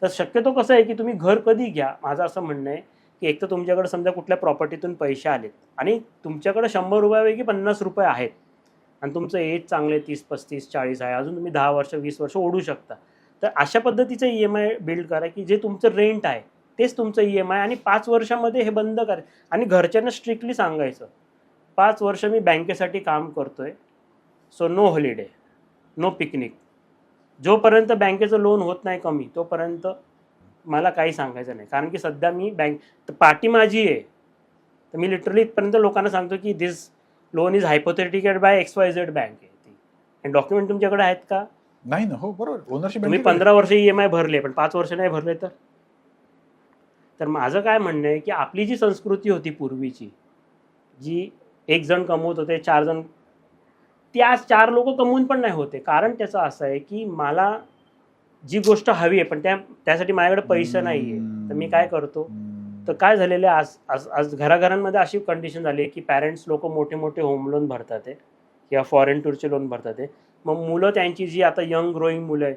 तर शक्यतो कसं आहे की तुम्ही घर कधी घ्या, माझं असं म्हणणं आहे की एक तर तुमच्याकडे समजा कुठल्या प्रॉपर्टीतून पैसे आलेत आणि तुमच्याकडे 100 रुपयापैकी 50 रुपये आहेत आणि तुमचं एज चांगले 30, 35, 40 आहे, अजून तुम्ही 10 वर्ष 20 वर्ष ओढू शकता. तर अशा पद्धतीचं EMI बिल्ड करा की जे तुमचं रेंट आहे तेच तुमचं EMI आणि 5 वर्षामध्ये हे बंद करा. आणि घरच्यांना स्ट्रिक्टली सांगायचं 5 वर्ष मी बँकेसाठी काम करतोय, so no holiday, no picnic. जोपर्यंत बँकेचं लोन होत नाही कमी तोपर्यंत मला काही सांगायचं नाही. कारण की सध्या मी पार्टी माझी आहे, तर मी लिटरली इथपर्यंत लोकांना सांगतो की this loan is hypothecated by XYZ bank आहे ती. आणि डॉक्युमेंट तुमच्याकडे आहेत का? नाही ना. हो बरोबर, ओनरशिप. तुम्ही 15 वर्ष EMI भरले पण 5 वर्ष नाही भरले तर माझं काय म्हणणं आहे की आपली जी संस्कृती होती पूर्वीची, जी एक जण कमवत होते 4 जण, ती आज 4 लोक कमवून पण नाही होते. कारण त्याचं असं आहे की मला जी गोष्ट हवी आहे पण त्यासाठी माझ्याकडे पैसे नाही आहे, तर मी काय करतो. तर काय झालेलं आहे आज घराघरांमध्ये अशी कंडिशन झाली आहे की पॅरेंट्स लोक मोठे मोठे होम लोन भरतात आहे किंवा फॉरेन टूरचे लोन भरतात आहे. मग मुलं त्यांची जी आता यंग ग्रोईंग मुलं आहेत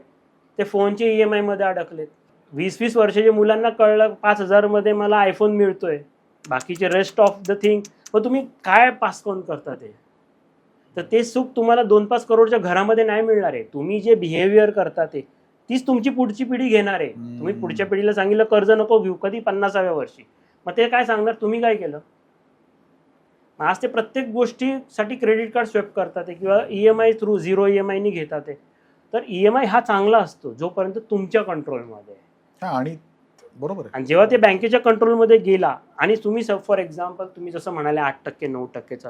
ते फोनचे EMI मध्ये अडकलेत. 20-20 वर्षाच्या मुलांना कळलं 5,000 मध्ये मला आयफोन मिळतोय, बाकीचे रेस्ट ऑफ द थिंग मग तुम्ही काय पास कोण करता ते. तर ते सुख तुम्हाला 2-5 करोडच्या घरामध्ये नाही मिळणार आहे. तुम्ही जे बिहेवियर करता ते तीच तुमची पुढची पिढी घेणार आहे. तुम्ही पुढच्या पिढीला सांगितलं कर्ज नको घेऊ कधी 50व्या वर्षी, मग ते काय सांगणार तुम्ही काय केलं. आज ते प्रत्येक गोष्टीसाठी क्रेडिट कार्ड स्वेप करतात किंवा EMI थ्रू 0 EMI नी घेतात. तर EMI हा चांगला असतो जोपर्यंत तुमच्या कंट्रोलमध्ये आहे. आणि बरोबर आहे. आणि जेव्हा ते बँकेच्या कंट्रोलमध्ये गेला आणि तुम्ही फॉर एक्झाम्पल तुम्ही जसं म्हणाले 8% 9%चा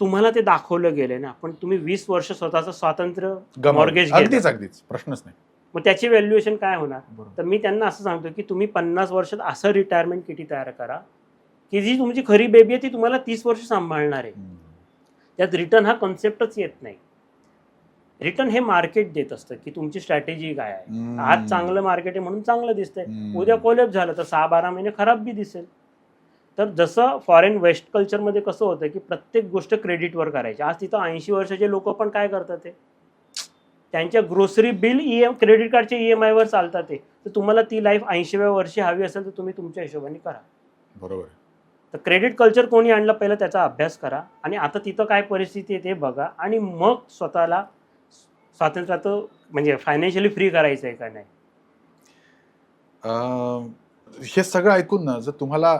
तुम्हाला ते दाखवलं गेलं ना, पण तुम्ही 20 वर्ष स्वतःचं स्वातंत्र्य मॉर्गेज अगदीच अगदीच प्रश्नच नाही. मग त्याची व्हॅल्युएशन काय होणार. बरोबर. तर मी त्यांना असं सांगतो की तुम्ही 50 वर्षात असं रिटायरमेंट किती तयार करा की जी तुमची खरी बेबी आहे ती तुम्हाला 30 वर्ष सांभाळणार आहे. त्यात रिटर्न हा कॉन्सेप्टच येत नाही. रिटर्न हे मार्केट देत असतं की तुमची स्ट्रॅटेजी काय आहे. आज चांगलं मार्केट आहे म्हणून चांगलं दिसतंय, उद्या कोलॅप्स झालं तर 6-12 महिने खराब बी दिसेल. तर जसं फॉरेन वेस्ट कल्चरमध्ये कसं होतं की प्रत्येक गोष्ट क्रेडिटवर करायची, आज तिथं 80 वर्षाचे लोक पण काय करतात ते त्यांच्या ग्रोसरी बिल क्रेडिट कार्डच्या EMI वर चालतात. ते तर तुम्हाला ती लाईफ 80व्या वर्षी हवी असेल तर तुम्ही तुमच्या हिशोबाने करा. बरोबर. तर क्रेडिट कल्चर कोणी आणलं पहिलं त्याचा अभ्यास करा आणि आता तिथं काय परिस्थिती आहे ते बघा आणि मग स्वतःला स्वातंत्र्याचं म्हणजे फायनान्शियली फ्री करायचं आहे का नाही. हे सगळं ऐकून ना, जर तुम्हाला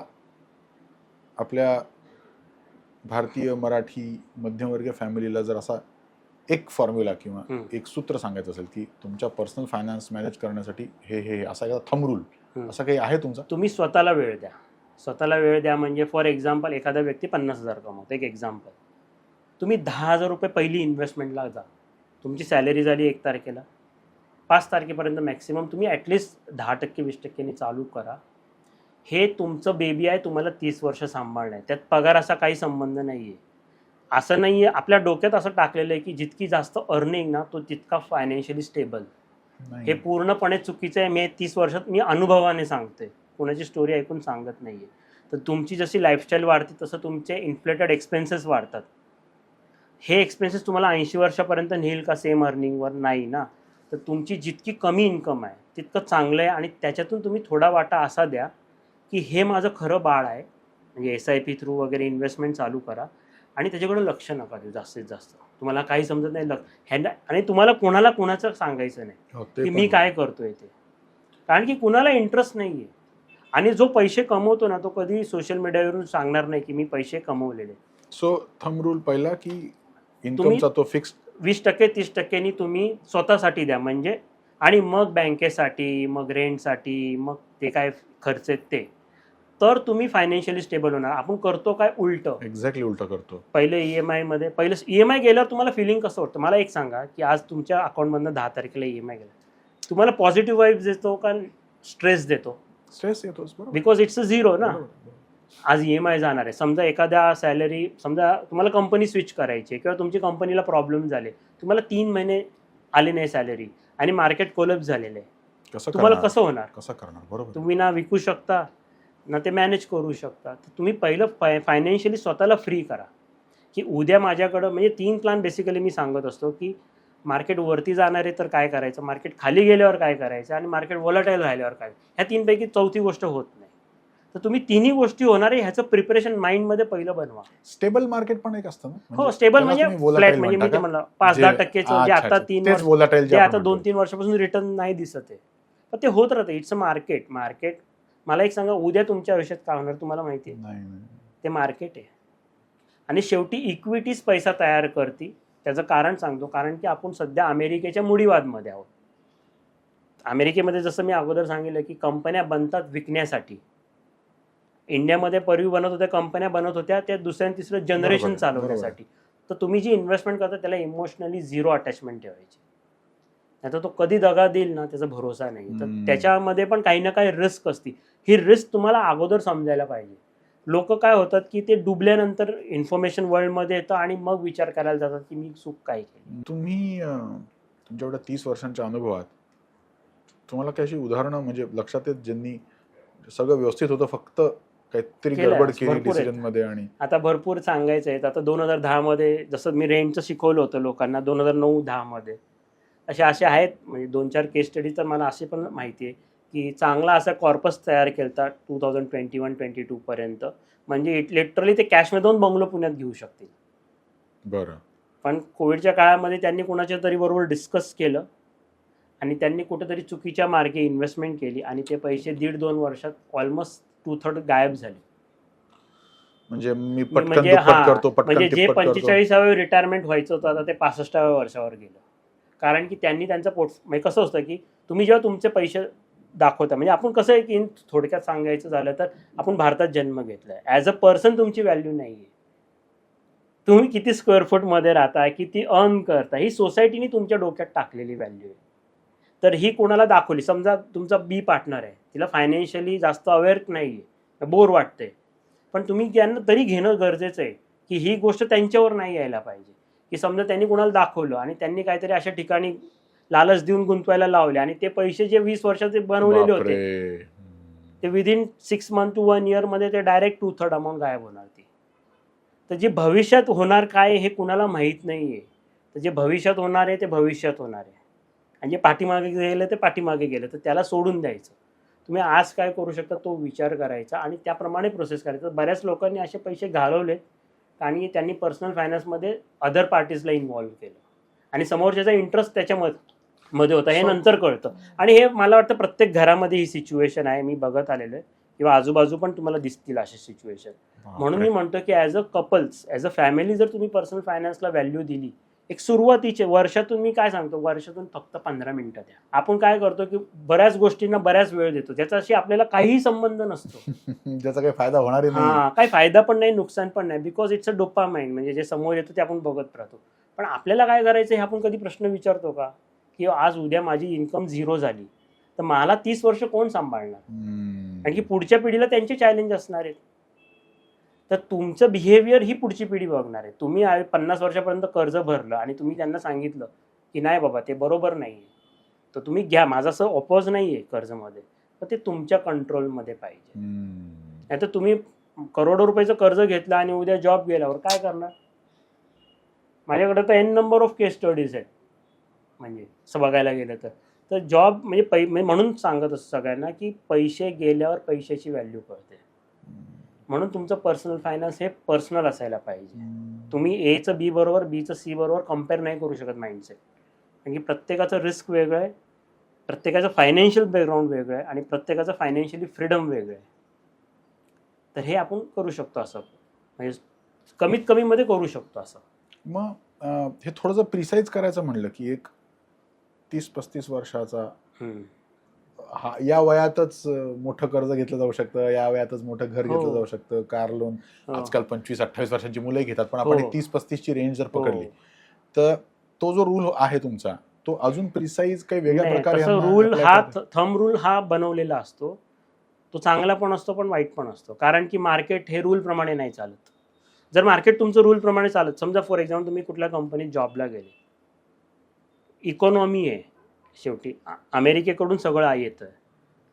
आपल्या भारतीय मराठी मध्यमवर्गीय फॅमिलीला जर असा एक फॉर्म्युला किंवा एक सूत्र सांगायचं असेल की तुमच्या पर्सनल फायनान्स मॅनेज करण्यासाठी हे असा एखादा थंब रूल असं काही आहे तुमचा. तुम्ही स्वतःला वेळ द्या. स्वतःला वेळ द्या म्हणजे फॉर एक्झाम्पल एखादा व्यक्ती 50,000 कमवतो, एक एक्झाम्पल, तुम्ही 10,000 रुपये पहिली इन्व्हेस्टमेंटला जा. तुमची सॅलरी झाली 1 तारखेला, 5 तारखेपर्यंत मॅक्सिमम तुम्ही ॲटलिस्ट 10% 20% चालू करा. हे तुमचं बेबी आहे, तुम्हाला 30 वर्ष सांभाळणं आहे. त्यात पगाराचा काही संबंध नाही आहे. असं नाही आहे आपल्या डोक्यात असं टाकलेलं आहे की जितकी जास्त अर्निंग ना तो तितका फायनान्शियली स्टेबल. हे पूर्णपणे चुकीचं आहे. मी 30 वर्षात मी अनुभवाने सांगतोय, कोणाची स्टोरी ऐकून सांगत नाही आहे. तर तुमची जशी लाईफस्टाईल वाढते तसं तुमचे इन्फ्लेटेड एक्सपेन्सेस वाढतात. हे एक्सपेन्सेस तुम्हाला 80 वर्षापर्यंत नेईल का सेम अर्निंगवर? नाही ना. तर तुमची जितकी कमी इन्कम आहे तितकं चांगलं आहे आणि त्याच्यातून तुम्ही थोडा वाटा असा द्या की हे माझं खरं बाळ आहे. म्हणजे SIP थ्रू वगैरे इन्व्हेस्टमेंट चालू करा आणि त्याच्याकडे लक्ष नका देऊ जास्तीत जास्त. तुम्हाला काही समजत नाही आणि तुम्हाला कोणाचं सांगायचं नाही की मी काय करतोय ते, कारण की कुणाला इंटरेस्ट नाही आहे. आणि जो पैसे कमवतो ना तो कधी सोशल मीडियावरून सांगणार नाही की मी पैसे कमवलेले. सो थंब रूल पहिला की इन्कमचा तो फिक्स 20% 30% तुम्ही स्वतःसाठी द्या म्हणजे, आणि मग बँकेसाठी, मग रेंटसाठी, मग ते काय खर्च आहेत ते, तर तुम्ही फायनान्शियली स्टेबल होणार. आपण करतो काय उलटं, एक्झॅक्टली उलटं करतो. पहिले EMI गेल्यावर तुम्हाला फिलिंग कसं वाटतं मला एक सांगा की आज तुमच्या अकाउंटमधनं 10 तारखेला EMI गेला, तुम्हाला पॉझिटिव्ह वाईब्स देतो का स्ट्रेस देतो? स्ट्रेस येतोच. बिकॉज इट्स अ झिरो ना. आज EMI जाणार आहे. समजा एखाद्या सॅलरी, समजा तुम्हाला कंपनी स्विच करायची किंवा तुमची कंपनीला प्रॉब्लेम झाले, तुम्हाला 3 महिने आले नाही सॅलरी आणि मार्केट कोलॅप्स झालेलं आहे, तुम्हाला कसं होणार? कसं करणार? बरोबर. तुम्ही ना विकू शकता ना ते मॅनेज करू शकता. तर तुम्ही पहिलं फायनान्शियली स्वतःला फ्री करा की उद्या माझ्याकडं, म्हणजे 3 प्लॅन बेसिकली मी सांगत असतो की मार्केट वरती जाणार आहे तर काय करायचं, मार्केट खाली गेल्यावर काय करायचं आणि मार्केट व्हॉलटाईल राहिल्यावर काय, ह्या तीनपैकी चौथी गोष्ट होत नाही. तर तुम्ही तिन्ही गोष्टी होणार आहे ह्याचं प्रिपरेशन माइंडमध्ये पहिलं बनवा. स्टेबल मार्केट पण एक असतं ना, हो, स्टेबल म्हणजे फ्लॅट, म्हणजे मी ते म्हणलं 5-10% जे आता 3 वर्ष, जे आता 2-3 वर्षापासून रिटर्न नाही दिसत आहे, पण ते होत राहतं. It's a market. मला एक सांगा, उद्या तुमच्या आयुष्यात काय होणार तुम्हाला माहिती आहे? ते मार्केट आहे. आणि शेवटी इक्विटीज पैसा तयार करते. त्याचं कारण सांगतो, कारण की आपण सध्या अमेरिकेच्या मुडीवादमध्ये आहोत. अमेरिकेमध्ये जसं मी अगोदर सांगितलं की कंपन्या बनतात विकण्यासाठी. इंडियामध्ये पूर्वी बनत होत्या कंपन्या, बनत होत्या त्या दुसऱ्या आणि तिसरं जनरेशन चालवण्यासाठी. तर तुम्ही जी इन्व्हेस्टमेंट करता त्याला इमोशनली झिरो अटॅचमेंट ठेवायची, नाही तर तो कधी दगा देईल ना त्याचा भरोसा नाही. तर त्याच्यामध्ये पण काही ना काही रिस्क असते. ही रिस्क तुम्हाला अगोदर समजायला पाहिजे. लोक काय होतात की ते डुबल्यानंतर इन्फॉर्मेशन वर्ल्डमध्ये येतं आणि मग विचार करायला जातात की मी चूक काय केली. तुम्ही तुमच्या एवढ्या 30 वर्षांच्या अनुभवात तुम्हाला काही अशी उदाहरणं म्हणजे लक्षात येत ज्यांनी सगळं व्यवस्थित होतं, फक्त काहीतरी गडबड केली डिसिजन मध्ये? आणि आता भरपूर सांगायचं आहे. आता 2010 मध्ये जसं मी रेंटचं शिकवलं होतं लोकांना 2009-10 मध्ये, असे आहेत म्हणजे 2-4 केस स्टडी. तर मला असे पण माहिती आहे की चांगला असा कॉर्पस तयार केलता 2021-22 पर्यंत, म्हणजे लिटरली ते कॅशमध्ये 2 बंगलो पुण्यात घेऊ शकतील. बरं. पण कोविडच्या काळामध्ये त्यांनी कोणाच्या तरी बरोबर डिस्कस केलं आणि त्यांनी कुठेतरी चुकीच्या मार्गे इन्व्हेस्टमेंट केली आणि ते पैसे 1.5-2 वर्षात ऑलमोस्ट 2/3 गायब झाले. म्हणजे मी पटकन दुप्पट करतो, पटकन म्हणजे जे तिप्पट करतो. 45व्या रिटायरमेंट व्हायचं होतं आता ते 65व्या वर्षावर गेलं. कारण की त्यांनी त्यांचा म्हणजे कसं असतं की तुम्ही जेव्हा तुमचे पैसे दाखवता, म्हणजे आपण कसं आहे की थोडक्यात सांगायचं झालं तर आपण भारतात जन्म घेतलाय. ॲज अ पर्सन तुमची व्हॅल्यू नाही आहे. तुम्ही किती स्क्वेअर फूटमध्ये राहता, किती अर्न करता, ही सोसायटीने तुमच्या डोक्यात टाकलेली व्हॅल्यू आहे. तर ही कोणाला दाखवली, समजा तुमचा बी पार्टनर आहे, तिला फायनान्शियली जास्त अवेअर नाही आहे, बोर वाटते, पण तुम्ही त्यांना तरी घेणं गरजेचं आहे की ही गोष्ट त्यांच्यावर नाही यायला पाहिजे. की समजा त्यांनी कोणाला दाखवलं आणि त्यांनी काहीतरी अशा ठिकाणी लालच देऊन गुंतवायला लावले आणि ते पैसे जे 20 वर्षाचे बनवलेले होते ते विदिन 6 मंथ टू 1 year मध्ये ते डायरेक्ट 2/3 अमाऊंट गायब होणार ती. तर जे भविष्यात होणार काय हे कुणाला माहीत नाही आहे. तर जे भविष्यात होणार आहे ते भविष्यात होणार आहे आणि जे पाठीमागे गेलं ते पाठीमागे गेलं, तर त्याला सोडून द्यायचं. तुम्ही आज काय करू शकता तो विचार करायचा आणि त्याप्रमाणे प्रोसेस करायचं. बऱ्याच लोकांनी असे पैसे घालवले आणि त्यांनी पर्सनल फायनान्समध्ये अदर पार्टीजला इन्व्हॉल्व्ह केलं आणि समोरच्याचा इंटरेस्ट त्याच्यामध्ये होता हे नंतर कळतं. आणि हे मला वाटतं प्रत्येक घरामध्ये ही सिच्युएशन आहे, मी बघत आलेलो आहे किंवा आजूबाजू पण तुम्हाला दिसतील अशी सिच्युएशन. म्हणून मी म्हणतो की as a couples, as a family जर तुम्ही पर्सनल फायनान्सला व्हॅल्यू दिली, एक सुरुवातीचे वर्षातून, मी काय सांगतो, वर्षातून फक्त 15 मिनिटं द्या. आपण काय करतो की बऱ्याच गोष्टींना बऱ्याच वेळ देतो, ज्याच्याशी आपल्याला काहीही संबंध नसतो. ज्याचा काही फायदा होणार नाही. काही फायदा पण नाही, नुकसान पण नाही, बिकॉज इट्स अ डोपामाइन, म्हणजे जे समोर येतं ते आपण बघत राहतो. पण आपल्याला काय करायचं हे आपण कधी प्रश्न विचारतो का की आज उद्या माझी इन्कम 0 झाली तर मला 30 वर्ष कोण सांभाळणार? कारण की पुढच्या पिढीला त्यांचे चॅलेंज असणार आहेत. तर तुमचं बिहेवियर ही पुढची पिढी बघणार आहे. तुम्ही 50 वर्षापर्यंत कर्ज भरलं आणि तुम्ही त्यांना सांगितलं की नाही बाबा ते बरोबर नाही आहे, तर तुम्ही घ्या, माझं असं ऑपोज नाही आहे कर्जमध्ये, तर ते तुमच्या कंट्रोलमध्ये पाहिजे. नाही तर तुम्ही करोडो रुपयाचं कर्ज घेतलं आणि उद्या जॉब गेल्यावर काय करणार? माझ्याकडे तर n number of case studies आहेत, म्हणजे असं बघायला गेलं तर जॉब म्हणजे म्हणून सांगत असतो सगळ्यांना की पैसे गेल्यावर पैशाची व्हॅल्यू कळते. म्हणून तुमचं पर्सनल फायनान्स हे पर्सनल असायला पाहिजे. तुम्ही एचं बी बरोबर, बीचं सी बरोबर कम्पेअर नाही करू शकत माइंडसेट, कारण की प्रत्येकाचं रिस्क वेगळं आहे, प्रत्येकाचं फायनान्शियल बॅकग्राऊंड वेगळं आहे आणि प्रत्येकाचं फायनान्शियली फ्रीडम वेगळं आहे. तर हे आपण करू शकतो, असं म्हणजे कमीत कमी मध्ये करू शकतो असं. मग हे थोडं जर प्रिसाईज करायचं म्हणलं की एक 30-35 वर्षाचा हा, या वयातच मोठं कर्ज घेतलं जाऊ शकतं, या वयातच मोठं घर घेतलं जाऊ शकतं, कार लोन आजकाल 25-28 वर्षांची मुलंही घेतात, पण आपण 30-35 ची रेंज जर पकडली तर तो जो रूल आहे तुमचा, तो अजून प्रिसाईज काही वेगळ्या प्रकारे रूल हा थंब रूल हा बनवलेला असतो, तो चांगला पण असतो पण वाईट पण असतो. कारण की मार्केट हे रूल प्रमाणे नाही चालत. जर मार्केट तुमचं रूल प्रमाणे चालत, समजा फॉर एक्झाम्पल तुम्ही कुठल्या कंपनीत जॉबला गेले, इकॉनॉमी आहे शेवटी, अमेरिकेकडून सगळं येतं,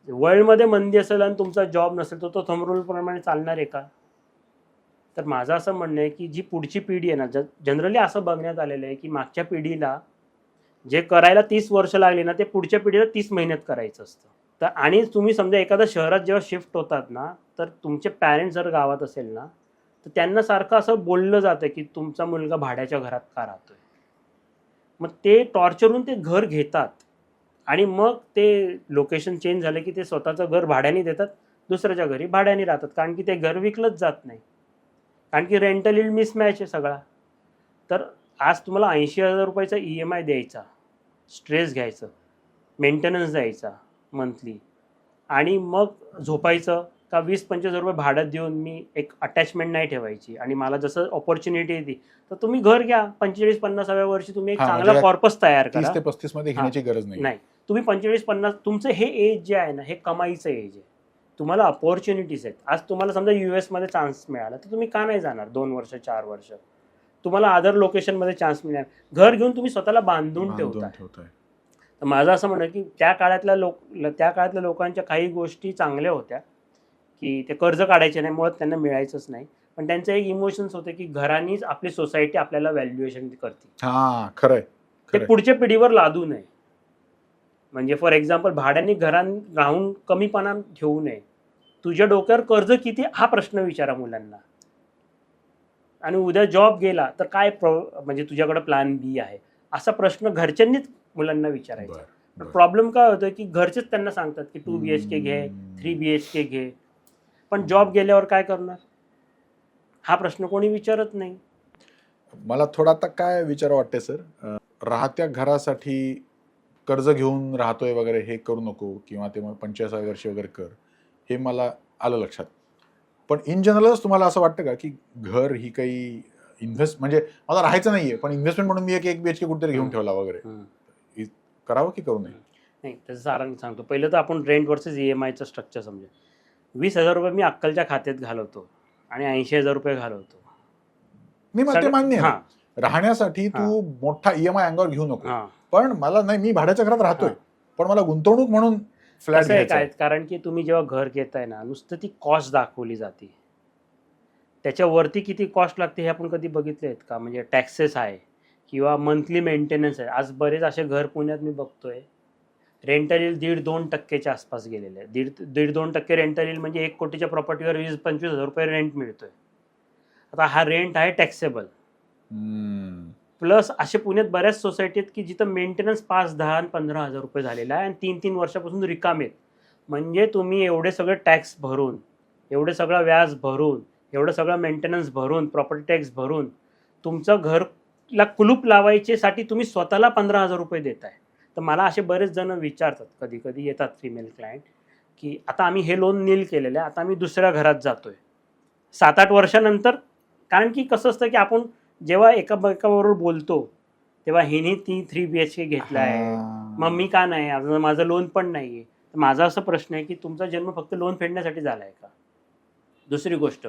वर्ल्डमध्ये मंदी असेल आणि तुमचा जॉब नसेल तर तो थंब रूल प्रमाणे चालणार आहे का? तर माझं असं म्हणणं आहे की जी पुढची पिढी आहे ना, जनरली असं बघण्यात आलेलं आहे की मागच्या पिढीला जे करायला 30 वर्ष लागली ना ते पुढच्या पिढीला 30 महिन्यात करायचं असतं. तर आणि तुम्ही समजा एखाद्या शहरात जेव्हा शिफ्ट होतात ना, तर तुमचे पॅरेंट्स जर गावात असेल ना, तर त्यांना सारखं असं बोललं जातं की तुमचा मुलगा भाड्याच्या घरात का राहतोय. मग ते टॉर्चरून ते घर घेतात आणि मग ते लोकेशन चेंज झालं की ते स्वतःचं घर भाड्याने देतात, दुसऱ्याच्या घरी भाड्याने राहतात, कारण की ते घर विकलंच जात नाही, कारण की रेंटल इल्ड मिसमॅच आहे सगळा. तर आज तुम्हाला 80,000 रुपयाचा EMI द्यायचा, स्ट्रेस घ्यायचं, मेंटेनन्स द्यायचा मंथली, आणि मग झोपायचं का 20-25,000 रुपये भाड्यात देऊन मी एक अटॅचमेंट नाही ठेवायची, आणि मला जसं ऑपॉर्च्युनिटी येते तर तुम्ही घर घ्या. 45-50व्या वर्षी तुम्ही एक चांगला कॉर्पस तयार करा. 30 ते 35 मध्ये घेण्याची गरज नाही. तुम्ही 45-50, तुमचं हे एज जे आहे ना, हे कमाईचं एज आहे. तुम्हाला अपॉर्च्युनिटीज आहेत. आज तुम्हाला समजा US मध्ये चान्स मिळाला तर तुम्ही का नाही जाणार 2 वर्ष 4 वर्ष. तुम्हाला अदर लोकेशनमध्ये चान्स मिळणार. घर घेऊन तुम्ही स्वतःला बांधून ठेवताय. तर माझं असं म्हणणं की त्या काळातल्या लोकांच्या काही गोष्टी चांगल्या होत्या की ते कर्ज काढायचे नाही, मुळात त्यांना मिळायचंच नाही, पण त्यांचे एक इमोशन्स होते की घरानीच आपली सोसायटी आपल्याला व्हॅल्युएशन करते. खरंय. ते पुढच्या पिढीवर लादू नये. म्हणजे फॉर एक्झाम्पल भाड्याने राहून कमीपणा ठेवू नये. तुझ्या डोक्यावर कर्ज किती हा प्रश्न विचारा मुलांना. आणि उद्या जॉब गेला तर काय म्हणजे तुझ्याकडे प्लॅन बी आहे, असा प्रश्न घरच्यांनीच मुलांना विचारायचा. प्रॉब्लेम काय होतं की घरचेच त्यांना सांगतात की 2 BHK घे, 3 BHK घे, पण जॉब गेल्यावर काय करणार हा प्रश्न कोणी विचारत नाही. मला थोडा आता काय विचार वाटते सर, राहत्या घरासाठी कर्ज घेऊन राहतोय वगैरे हे करू नको, किंवा ते मग 45 वर्षी वगैरे कर, हे मला आलं लक्षात. पण इन जनरलच तुम्हाला असं वाटतं का की घर ही काही म्हणजे मला राहायचं नाहीये पण इन्व्हेस्टमेंट म्हणून मी एक BHK कुठेतरी घेऊन ठेवला वगैरे, करावं की करू नये? नाही, त्याचं सारांश सांगतो. पहिलं तर आपण रेंट वर्सेस EMIचं स्ट्रक्चर समजा. 20,000 रुपये मी अक्कलच्या खात्यात घालवतो आणि 80,000 रुपये घालवतो. मी ते मान्य आहे. राहण्यासाठी तू मोठा EMI अंगावर घेऊ नको, पण मला नाही, मी भाड्याच्या घरात राहतोय पण मला गुंतवणूक म्हणून फ्लॅट घ्यायचा आहे. कारण की तुम्ही जेव्हा घर घेताय ना, नुसतं ती कॉस्ट दाखवली जाते, त्याच्यावरती किती कॉस्ट लागते हे आपण कधी बघितले आहेत का? म्हणजे टॅक्सेस आहे किंवा मंथली मेंटेनन्स आहे. आज बरेच असे घर पुण्यात मी बघतोय रेंटल इल्ड 1.5-2% आसपास गेलेले आहे. 1.5-2% रेंटल इल्ड म्हणजे 1 कोटीच्या प्रॉपर्टीवर 20-25,000 रुपये रेंट मिळतोय. आता हा रेंट आहे टॅक्सेबल. प्लस असे पुण्यात बऱ्याच सोसायटी आहेत की जिथं मेंटेनन्स 5, 10 आणि 15,000 रुपये झालेला आहे आणि 3-3 वर्षापासून रिकामेत. म्हणजे तुम्ही एवढे सगळे टॅक्स भरून, एवढे सगळं व्याज भरून, एवढं सगळं मेंटेनन्स भरून, प्रॉपर्टी टॅक्स भरून तुमचं घरला कुलूप लावायचेसाठी तुम्ही स्वतःला 15,000 रुपये देताय. तर मला असे बरेच जण विचारतात, कधी कधी येतात फिमेल क्लायंट, की आता आम्ही हे लोन नील केलेलं आहे, आता आम्ही दुसऱ्या घरात जातोय 7-8 वर्षानंतर. कारण की कसं असतं की आपण जेव्हा एकाबरोबर बोलतो तेव्हा हिने 3 BHK घेतला आहे, मग मी का नाही, माझं लोन पण नाही आहे. तर माझा असा प्रश्न आहे की तुमचा जन्म फक्त लोन फेडण्यासाठी झाला आहे का? दुसरी गोष्ट,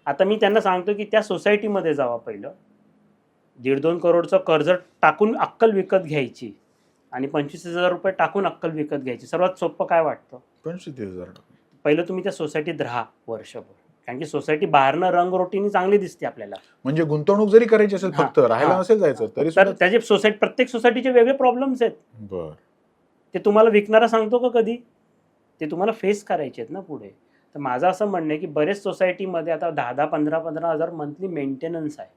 आता मी त्यांना सांगतो की त्या सोसायटीमध्ये जावा, पहिलं 1.5-2 करोडचं कर्ज टाकून अक्कल विकत घ्यायची आणि 25,000 रुपये टाकून अक्कल विकत घ्यायची. सर्वात सोपं काय वाटतं? 25,000. पहिलं तुम्ही त्या सोसायटीत राहा वर्षभर, कारण की सोसायटी बाहेरनं रंगरोटीने चांगली दिसते आपल्याला. म्हणजे गुंतवणूक जरी करायची असेल, फक्त राहायला नसेल जायचं तरी त्याचे प्रत्येक सोसायटीचे वेगळे प्रॉब्लेम्स आहेत. ते तुम्हाला विकणारा सांगतो का कधी? ते तुम्हाला फेस करायचे आहेत ना पुढे. तर माझं असं म्हणणं आहे की बरेच सोसायटीमध्ये आता 10-10, 15-15 मंथली मेंटेनन्स आहे.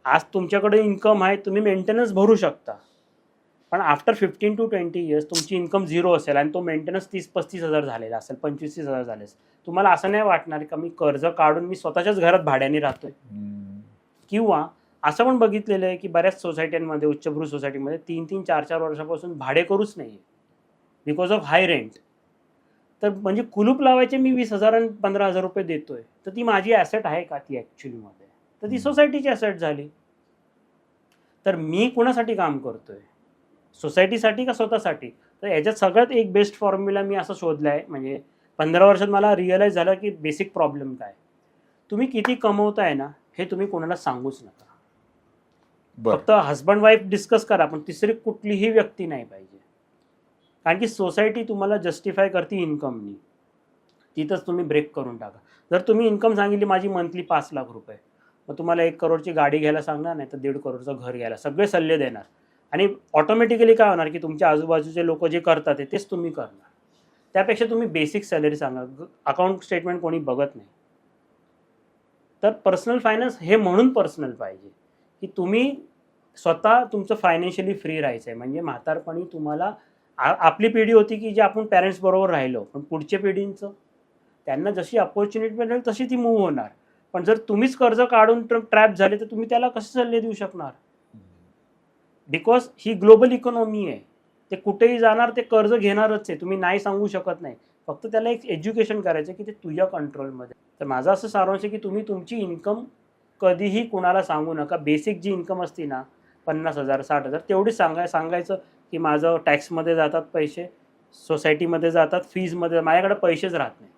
आज तुमच्याकडे इन्कम आहे, तुम्ही मेंटेनन्स भरू शकता, पण आफ्टर 15 to 20 इयर्स तुमची इन्कम 0 असेल आणि तो मेंटेनन्स 30-35 हजार झालेला असेल, 25-30 हजार झाले असेल, तुम्हाला असं नाही वाटणार का मी कर्ज काढून मी स्वतःच्याच घरात भाड्याने राहतोय? किंवा असं पण बघितलेलं आहे की बऱ्याच सोसायट्यांमध्ये, उच्चभ्रू सोसायटीमध्ये 3-3, 4-4 वर्षापासून भाडे करूच नाही बिकॉज ऑफ हाय रेंट. तर म्हणजे कुलूप लावायचे मी 20,000 आणि 15,000 रुपये देतोय, तर ती माझी ॲसेट आहे का ती ॲक्च्युलीमध्ये? तर ती सोसायटीची ॲसेट झाली. तर मी कुणासाठी काम करतोय, सोसायटीसाठी का स्वतःसाठी? तर याच्यात सगळ्यात एक बेस्ट फॉर्म्युला मी असं शोधला आहे. म्हणजे 15 वर्षात मला रिअलाइज झालं की बेसिक प्रॉब्लेम काय. तुम्ही किती कमवताय ना हे तुम्ही कोणाला सांगूच नका. फक्त हस्बंड वाईफ डिस्कस करा, पण तिसरी कुठलीही व्यक्ती नाही पाहिजे. कारण की सोसायटी तुम्हाला जस्टिफाय करते इन्कमनी, तिथंच तुम्ही ब्रेक करून टाका. जर तुम्ही इन्कम सांगितली माझी मंथली 5 लाख रुपये, मग तुम्हाला 1 करोडची गाडी घ्यायला सांगणार, नाही तर 1.5 करोडचं घर घ्यायला सगळे सल्ले देणार. आणि ऑटोमॅटिकली काय होणार की तुमच्या आजूबाजूचे लोक जे करतात तेच तुम्ही करणार. त्यापेक्षा तुम्ही बेसिक सॅलरी सांगा, अकाउंट स्टेटमेंट कोणी बघत नाही. तर पर्सनल फायनान्स हे म्हणून पर्सनल पाहिजे की तुम्ही स्वतः तुमचं फायनान्शियली फ्री राहायचं आहे. म्हणजे म्हातारपणी तुम्हाला आपली पिढी होती की जे आपण पॅरेंट्स बरोबर राहिलो, पण पुढच्या पिढींचं त्यांना जशी अपॉर्च्युनिटी मिळेल तशी ती मूव्ह होणार. पण जर तुम्हीच कर्ज काढून ट्रॅप झाले तर तुम्ही त्याला कसे सल्ले देऊ शकणार? बिकॉज ही ग्लोबल इकॉनॉमी आहे. ते कुठेही जाणार, ते कर्ज घेणारच आहे. तुम्ही नाही सांगू शकत नाही. फक्त त्याला एक एज्युकेशन करायचं की ते तुझ्या कंट्रोलमध्ये. तर माझं असं सारांश आहे की तुम्ही तुमची इन्कम कधीही कुणाला सांगू नका. बेसिक जी इन्कम असते ना 50,000 60,000 तेवढीच सांगायचं की माझं टॅक्समध्ये जातात पैसे, सोसायटीमध्ये जातात, फीजमध्ये, माझ्याकडे पैसेच राहत नाही.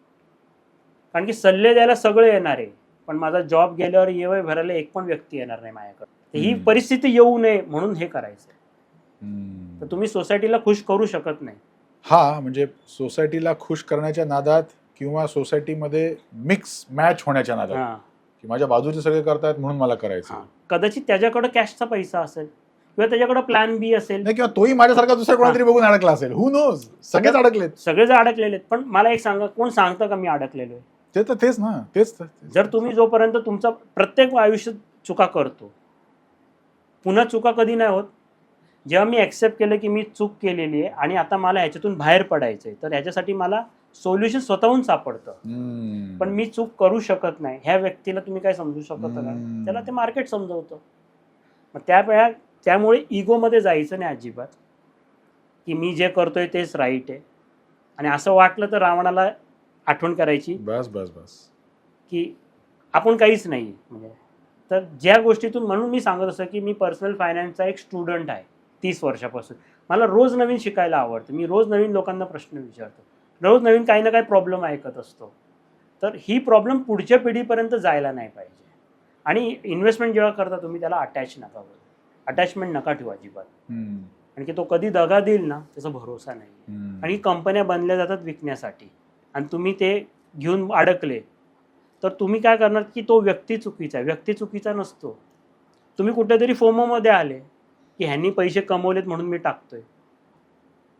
कारण की सल्ले द्यायला सगळे येणार आहे, पण माझा जॉब गेल्यावर EMI भरायला एक पण व्यक्ती येणार नाही माझ्याकडे. तर ही परिस्थिती येऊ नये म्हणून हे करायचं. तर तुम्ही सोसायटीला खुश करू शकत नाही. हा, म्हणजे सोसायटीला खुश करण्याच्या नादात किंवा सोसायटीमध्ये मिक्स मॅच होण्याच्या नादात की माझ्या बाजूचे सगळे करतायत म्हणून मला करायचं. कदाचित त्याच्याकडे कॅशचा पैसा असेल किंवा त्याच्याकडे प्लॅन बी असेल, नाही, किंवा तोही माझ्यासारखा दुसऱ्या कोणातरी बघून अडकला असेल. हु नोज, सगळेच अडकलेत, सगळेच अडकलेले आहेत. पण मला एक सांगा, कोण सांगतं का मी अडकलेलो आहे? ते तर तेच ना, तेच. जर तुम्ही जोपर्यंत तुमचा प्रत्येक आयुष्यात चुका करतो, पुन्हा चुका कधी नाही होत. जेव्हा मी ॲक्सेप्ट केलं की मी चूक केलेली आहे आणि आता मला ह्याच्यातून बाहेर पडायचं आहे, तर ह्याच्यासाठी मला सोल्युशन स्वतःहून सापडतं. पण मी चूक करू शकत नाही ह्या व्यक्तीला तुम्ही काय समजू शकत का? त्याला ते मार्केट समजवतं. मग त्यामुळे इगोमध्ये जायचं नाही अजिबात की मी जे करतोय तेच राईट आहे. आणि असं वाटलं तर रावणाला आठवण करायची बस बस बस की आपण काहीच नाही. म्हणजे तर ज्या गोष्टीतून, म्हणून मी सांगत असं की मी पर्सनल फायनान्सचा एक स्टुडंट आहे 30 वर्षापासून. मला रोज नवीन शिकायला आवडतं. मी रोज नवीन लोकांना प्रश्न विचारतो, रोज नवीन काही ना काही प्रॉब्लेम ऐकत असतो. तर ही प्रॉब्लेम पुढच्या पिढीपर्यंत जायला नाही पाहिजे. आणि इन्व्हेस्टमेंट जेव्हा करता तुम्ही त्याला अटॅचमेंट नका ठेवू अजिबात. कारण की तो कधी दगा देईल ना त्याचा भरोसा नाही. आणि कंपन्या बनल्या जातात विकण्यासाठी, आणि तुम्ही ते घेऊन अडकले तर तुम्ही काय करणार की तो व्यक्ती चुकीचा नसतो. तुम्ही कुठेतरी फोमोमध्ये आले की ह्यांनी पैसे कमवलेत म्हणून मी टाकतोय.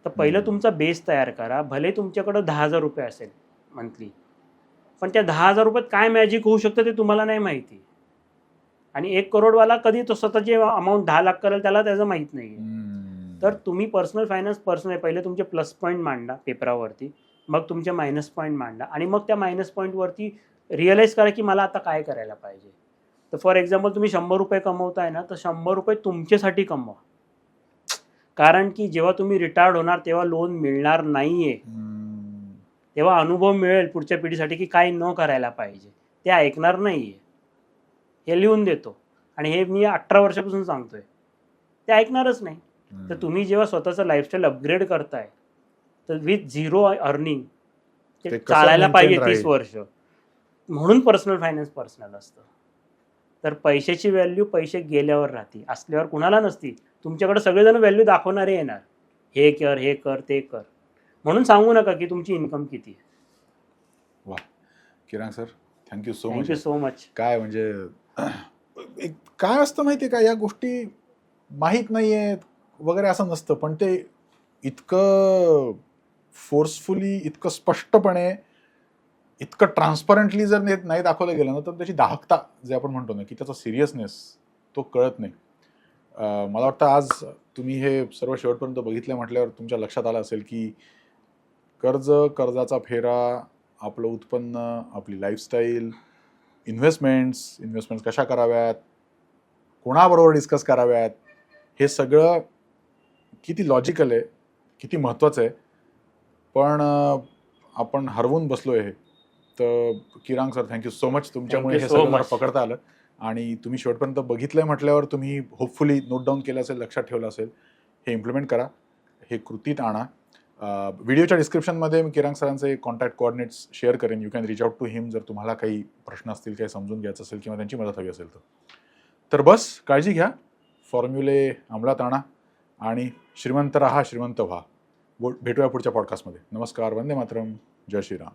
तर पहिलं तुमचा बेस तयार करा. भले तुमच्याकडं 10,000 रुपये असेल मंथली, पण त्या 10,000 रुपयात काय मॅजिक होऊ शकतं ते तुम्हाला नाही माहिती. आणि 1 करोडवाला कधी तो स्वतःची अमाऊंट 10 लाख करेल त्याला त्याचं माहीत नाही. तर तुम्ही पर्सनल फायनान्स पहिले तुमचे प्लस पॉईंट मांडा पेपरावरती, मग तुमचे मायनस पॉईंट मांडा, आणि मग त्या मायनस पॉईंटवरती रिअलाईज करा की मला आता काय करायला पाहिजे. तर फॉर एक्झाम्पल तुम्ही 100 रुपये कमवताय ना, तर 100 रुपये तुमच्यासाठी कमवा. कारण की जेव्हा तुम्ही रिटायर्ड होणार तेव्हा लोन मिळणार नाहीये. तेव्हा अनुभव मिळेल पुढच्या पिढीसाठी की काय न करायला पाहिजे. ते ऐकणार नाहीये. हे लिहून देतो, आणि हे मी 18 वर्षापासून सांगतोय. ते ऐकणारच नाही. तर तुम्ही जेव्हा स्वतःचं लाईफस्टाईल अपग्रेड करताय तर विथ झिरो अर्निंग ते चालायला पाहिजे 30 वर्ष. म्हणून पर्सनल फायनान्स पर्सनल असतं. तर पैशाची व्हॅल्यू पैसे गेल्यावर राहते, असल्यावर कुणाला नसती. तुमच्याकडे सगळेजण व्हॅल्यू दाखवणारे येणार, हे कर, हे कर, ते कर. म्हणून सांगू नका की तुमची इन्कम किती आहे. वा, किरांग सर, थँक्यू सो मच. काय म्हणजे काय असतं माहितीये का, या गोष्टी माहीत नाही आहेत वगैरे असं नसतं, पण ते इतकं फोर्सफुली, इतकं स्पष्टपणे, इतकं ट्रान्सपरंटली जर नाही दाखवलं गेलं ना, तर त्याची दाहकता जे आपण म्हणतो ना, की त्याचा सिरियसनेस तो कळत नाही. मला वाटतं आज तुम्ही हे सर्व शेवटपर्यंत बघितलं म्हटल्यावर तुमच्या लक्षात आलं असेल की कर्जाचा फेरा, आपलं उत्पन्न, आपली लाईफस्टाईल, इन्व्हेस्टमेंट्स कशा कराव्यात, कोणाबरोबर डिस्कस कराव्यात, हे सगळं किती लॉजिकल आहे, किती महत्त्वाचं आहे. पण आपण हरवून बसलो आहे. तर किरांग सर, थँक्यू सो मच. तुमच्यामुळे हे सगळं पकडता आलं, आणि तुम्ही शेवटपर्यंत बघितलंय म्हटल्यावर तुम्ही होपफुली नोट डाऊन केलं असेल, लक्षात ठेवलं असेल. हे इम्प्लिमेंट करा, हे कृतीत आणा. व्हिडिओच्या डिस्क्रिप्शनमध्ये मी किरांग सरांचे कॉन्टॅक्ट कोऑर्डिनेट्स शेअर करेन. You can reach out to him जर तुम्हाला काही प्रश्न असतील, काही समजून घ्यायचं असेल किंवा त्यांची मदत हवी असेल तर बस काळजी घ्या, फॉर्म्युले अंमलात आणा, आणि श्रीमंत राहा, श्रीमंत व्हा. भेटूया पुढच्या पॉडकास्टमध्ये. नमस्कार, वंदे मातरम, जय श्रीराम.